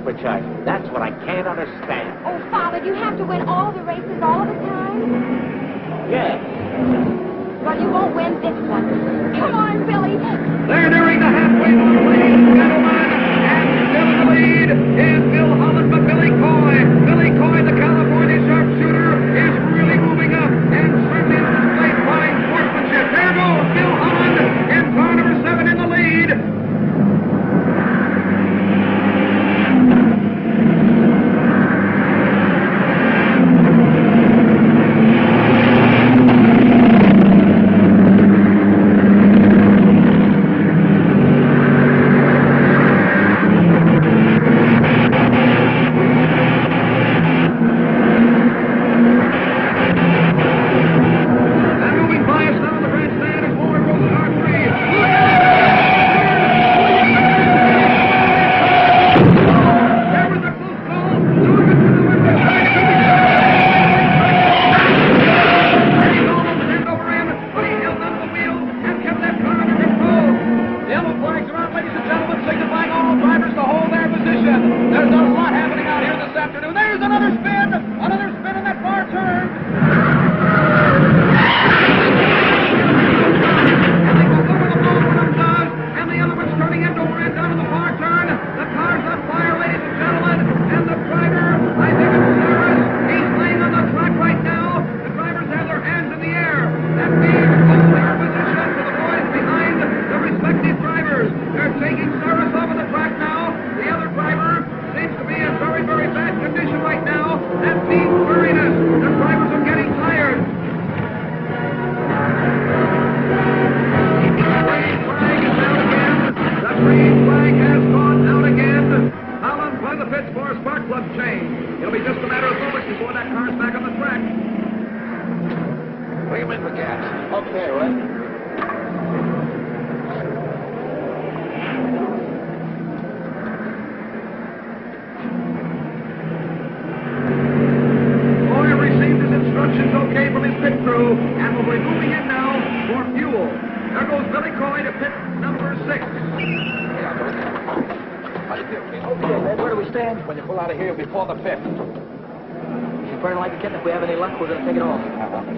supercharger. That's what I can't understand. Oh, Father, do you have to win all the races all of the time? Yeah. Well, you won't win this one. Come on, Billy. They're nearing the halfway mark, ladies and gentlemen. And still in the lead is Bill Holland, but Billy Coy. Billy Coy, the California sharpshooter, is really moving up and certainly displayed fine sportsmanship. There goes Bill Holland in car number 7 in the lead.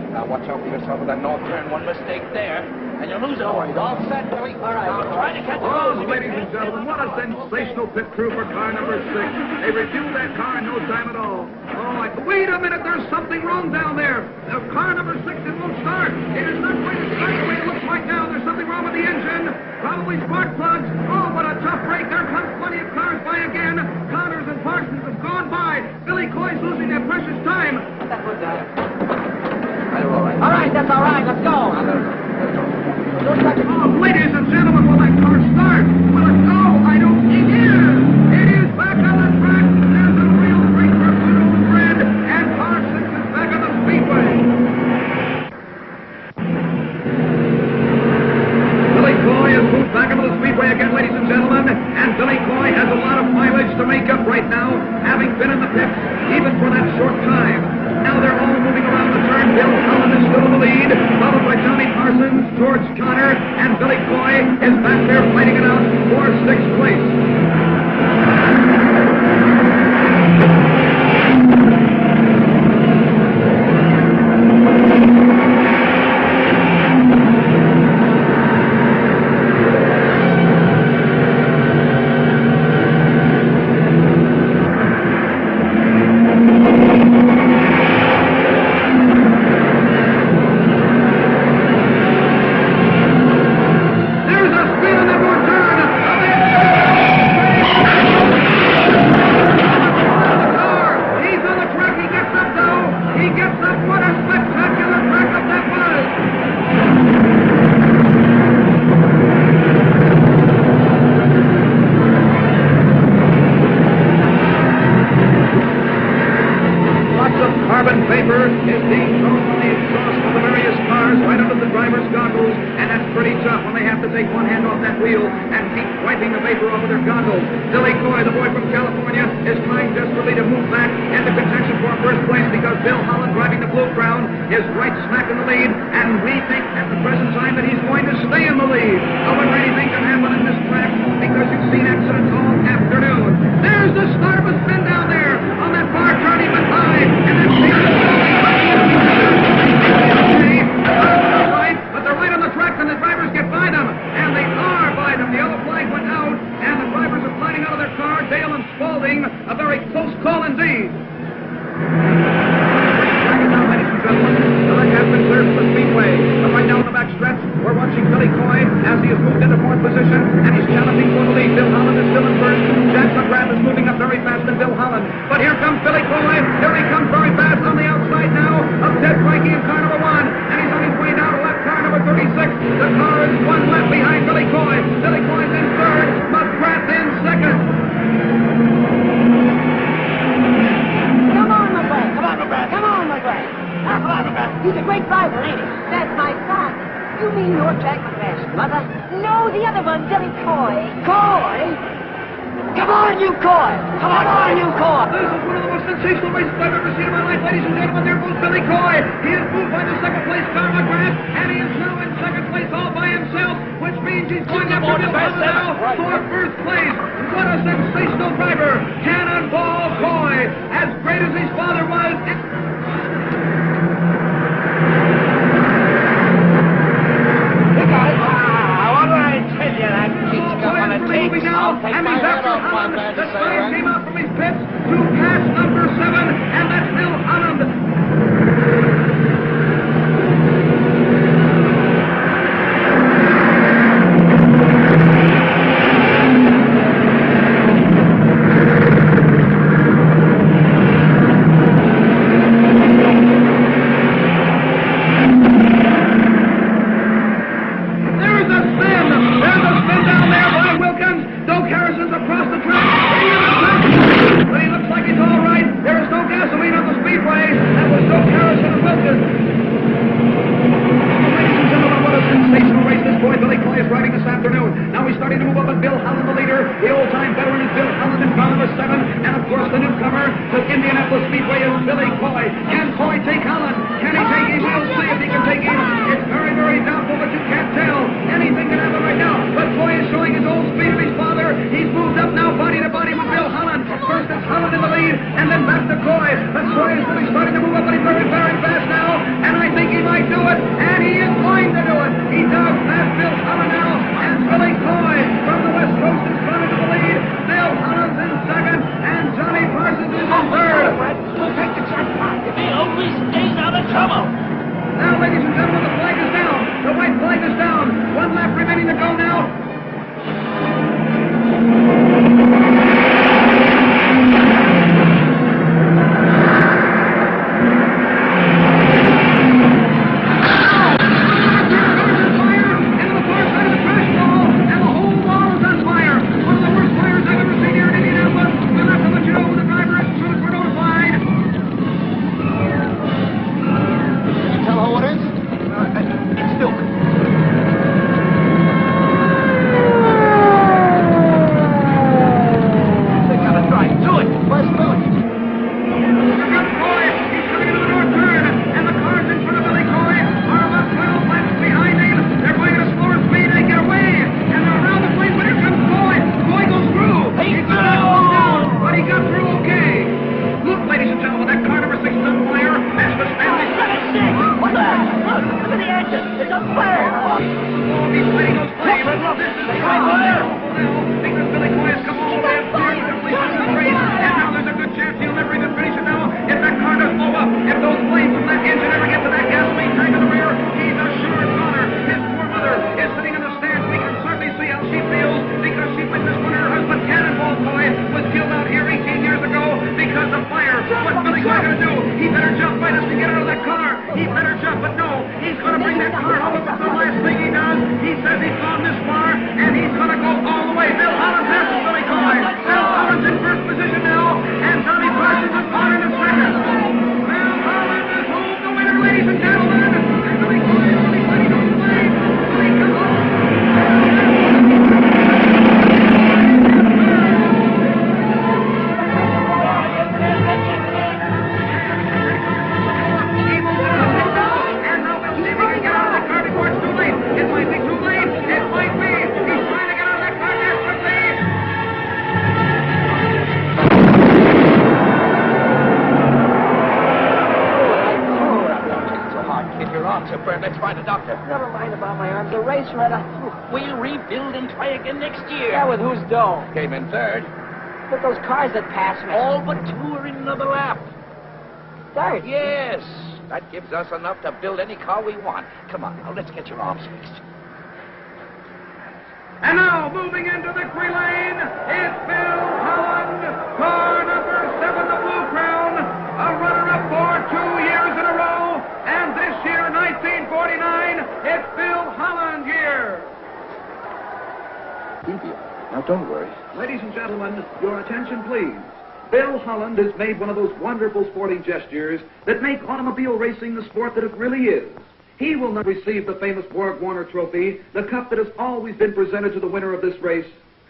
Now watch out for yourself with that north turn. One mistake there, and you'll lose it. All right, all set, Billy. All right, I'm trying to catch Oh, ladies and gentlemen, what a sensational pit crew for car number 6. They reviewed that car in no time at all. Wait a minute, there's something wrong down there. Car number 6, it won't start. It is not going to start the way it looks like now. There's something wrong with the engine. Probably spark plugs. Oh, what a tough break. There comes plenty of cars by again. Connors and Parsons have gone by. Billy Coy's losing their precious time. All right, that's all right. Let's go. Oh, ladies and gentlemen, will that car start? Will it go? I don't think it is. It is back on the track. There's a real great pursuit of the red, and car 6 is back on the speedway. Billy Coy has moved back into the speedway again, ladies and gentlemen, and Billy Coy has a lot of mileage to make up right now, having been in the pits even for that short time. Now they're all moving around the turn. Bill Holland is still in the lead, followed by Johnny Parsons, George Connor, and Billy Coy is back there fighting it out for 6th place. Billy Coy, the boy from California, is trying desperately to move back into contention for first place because Bill Holland, driving the Blue Crown, is right smack in the lead, and we think at the present time that he's going to stay in the lead. However, anything can happen in this track because you've seen accidents all afternoon. There's the start of a spin down there on that far turn, even high, and then but they're right on the track, and the drivers get by them, and they are by them. The yellow flag went out, and the drivers are sliding out of their car. Dale and Spaulding, a very close call indeed. The leg has been cleared for the speedway. But right now in the back stretch, we're watching Billy Coy as he has moved into fourth position, and he's challenging for the lead. Bill Holland is still in first. Jack McGrath is moving up very fast than Bill Holland. But here comes Billy Coy. Here he comes very fast on the outside now of Ted Frankie in car number 1. And he's on his way down to left car number 36. The car is one left behind Billy Coy. Billy Coy's in third. McGrath in second. Come on, McGrath. Come on, McGrath. Come on, McGrath. Come on, McGrath. He's a great driver, ain't he? That's my son. You mean your Jack McGrath's mother? No, the other one, Billy Coy. Coy? Come on, you Coy! Come on, you Coy! This is one of the most sensational races I've ever seen in my life, ladies and gentlemen. There goes Billy Coy. He is moved by the second place car McGrath, and he is now in second place all by himself, which means he's going after Bill Holland now for first place. What a sensational driver! Cannonball Coy, as great as his father was. And he's after Holland. The sign came out from his pits to pass number 7, and that's Bill Holland. Indianapolis speedway is Billy Coy. Can Coy take Holland? Can he take him? We'll see if he can take him. It's very, very doubtful, but you can't tell. Anything can happen right now. But Coy is showing his old speed of his father. He's moved up now body to body with Bill Holland. First it's Holland in the lead, and then back to Coy. But Coy is really starting to move up, but he's very, very fast now. And I think he might do it, and he is going to do it. He does pass Bill Holland now, and Billy Coy from the West Coast is running to the lead. Bill Holland's in second, and Johnny Parsons is in third. We'll take the jackpot if he only stays out of trouble. Now, ladies and gentlemen, the flag is down. The white flag is down. One lap remaining to go now. let's find a doctor. Never mind about my arms. The race right up. We'll rebuild and try again next year. Yeah, with whose dough? Came in third. But those cars that passed me. All but two are in another lap. Third? Yes. That gives us enough to build any car we want. Come on, now, let's get your arms fixed. And now, moving into victory lane, is Bill Holland, car number 7, the Blue Crown, a runner-up for 2 years in a row, and this year, 1949, it's Bill Holland year. Now, don't worry. Ladies and gentlemen, your attention, please. Bill Holland has made one of those wonderful sporting gestures that make automobile racing the sport that it really is. He will not receive the famous Borg Warner Trophy, the cup that has always been presented to the winner of this race,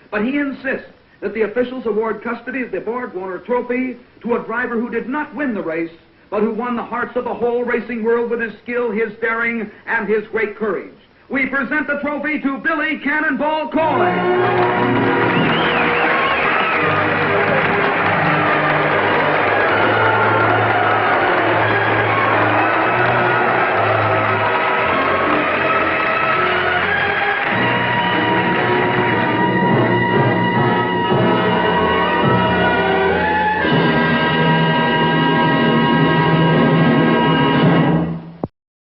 but he insists that the officials award custody of the Borg Warner Trophy to a driver who did not win the race, but who won the hearts of the whole racing world with his skill, his daring, and his great courage. We present the trophy to Billy Cannonball Coy.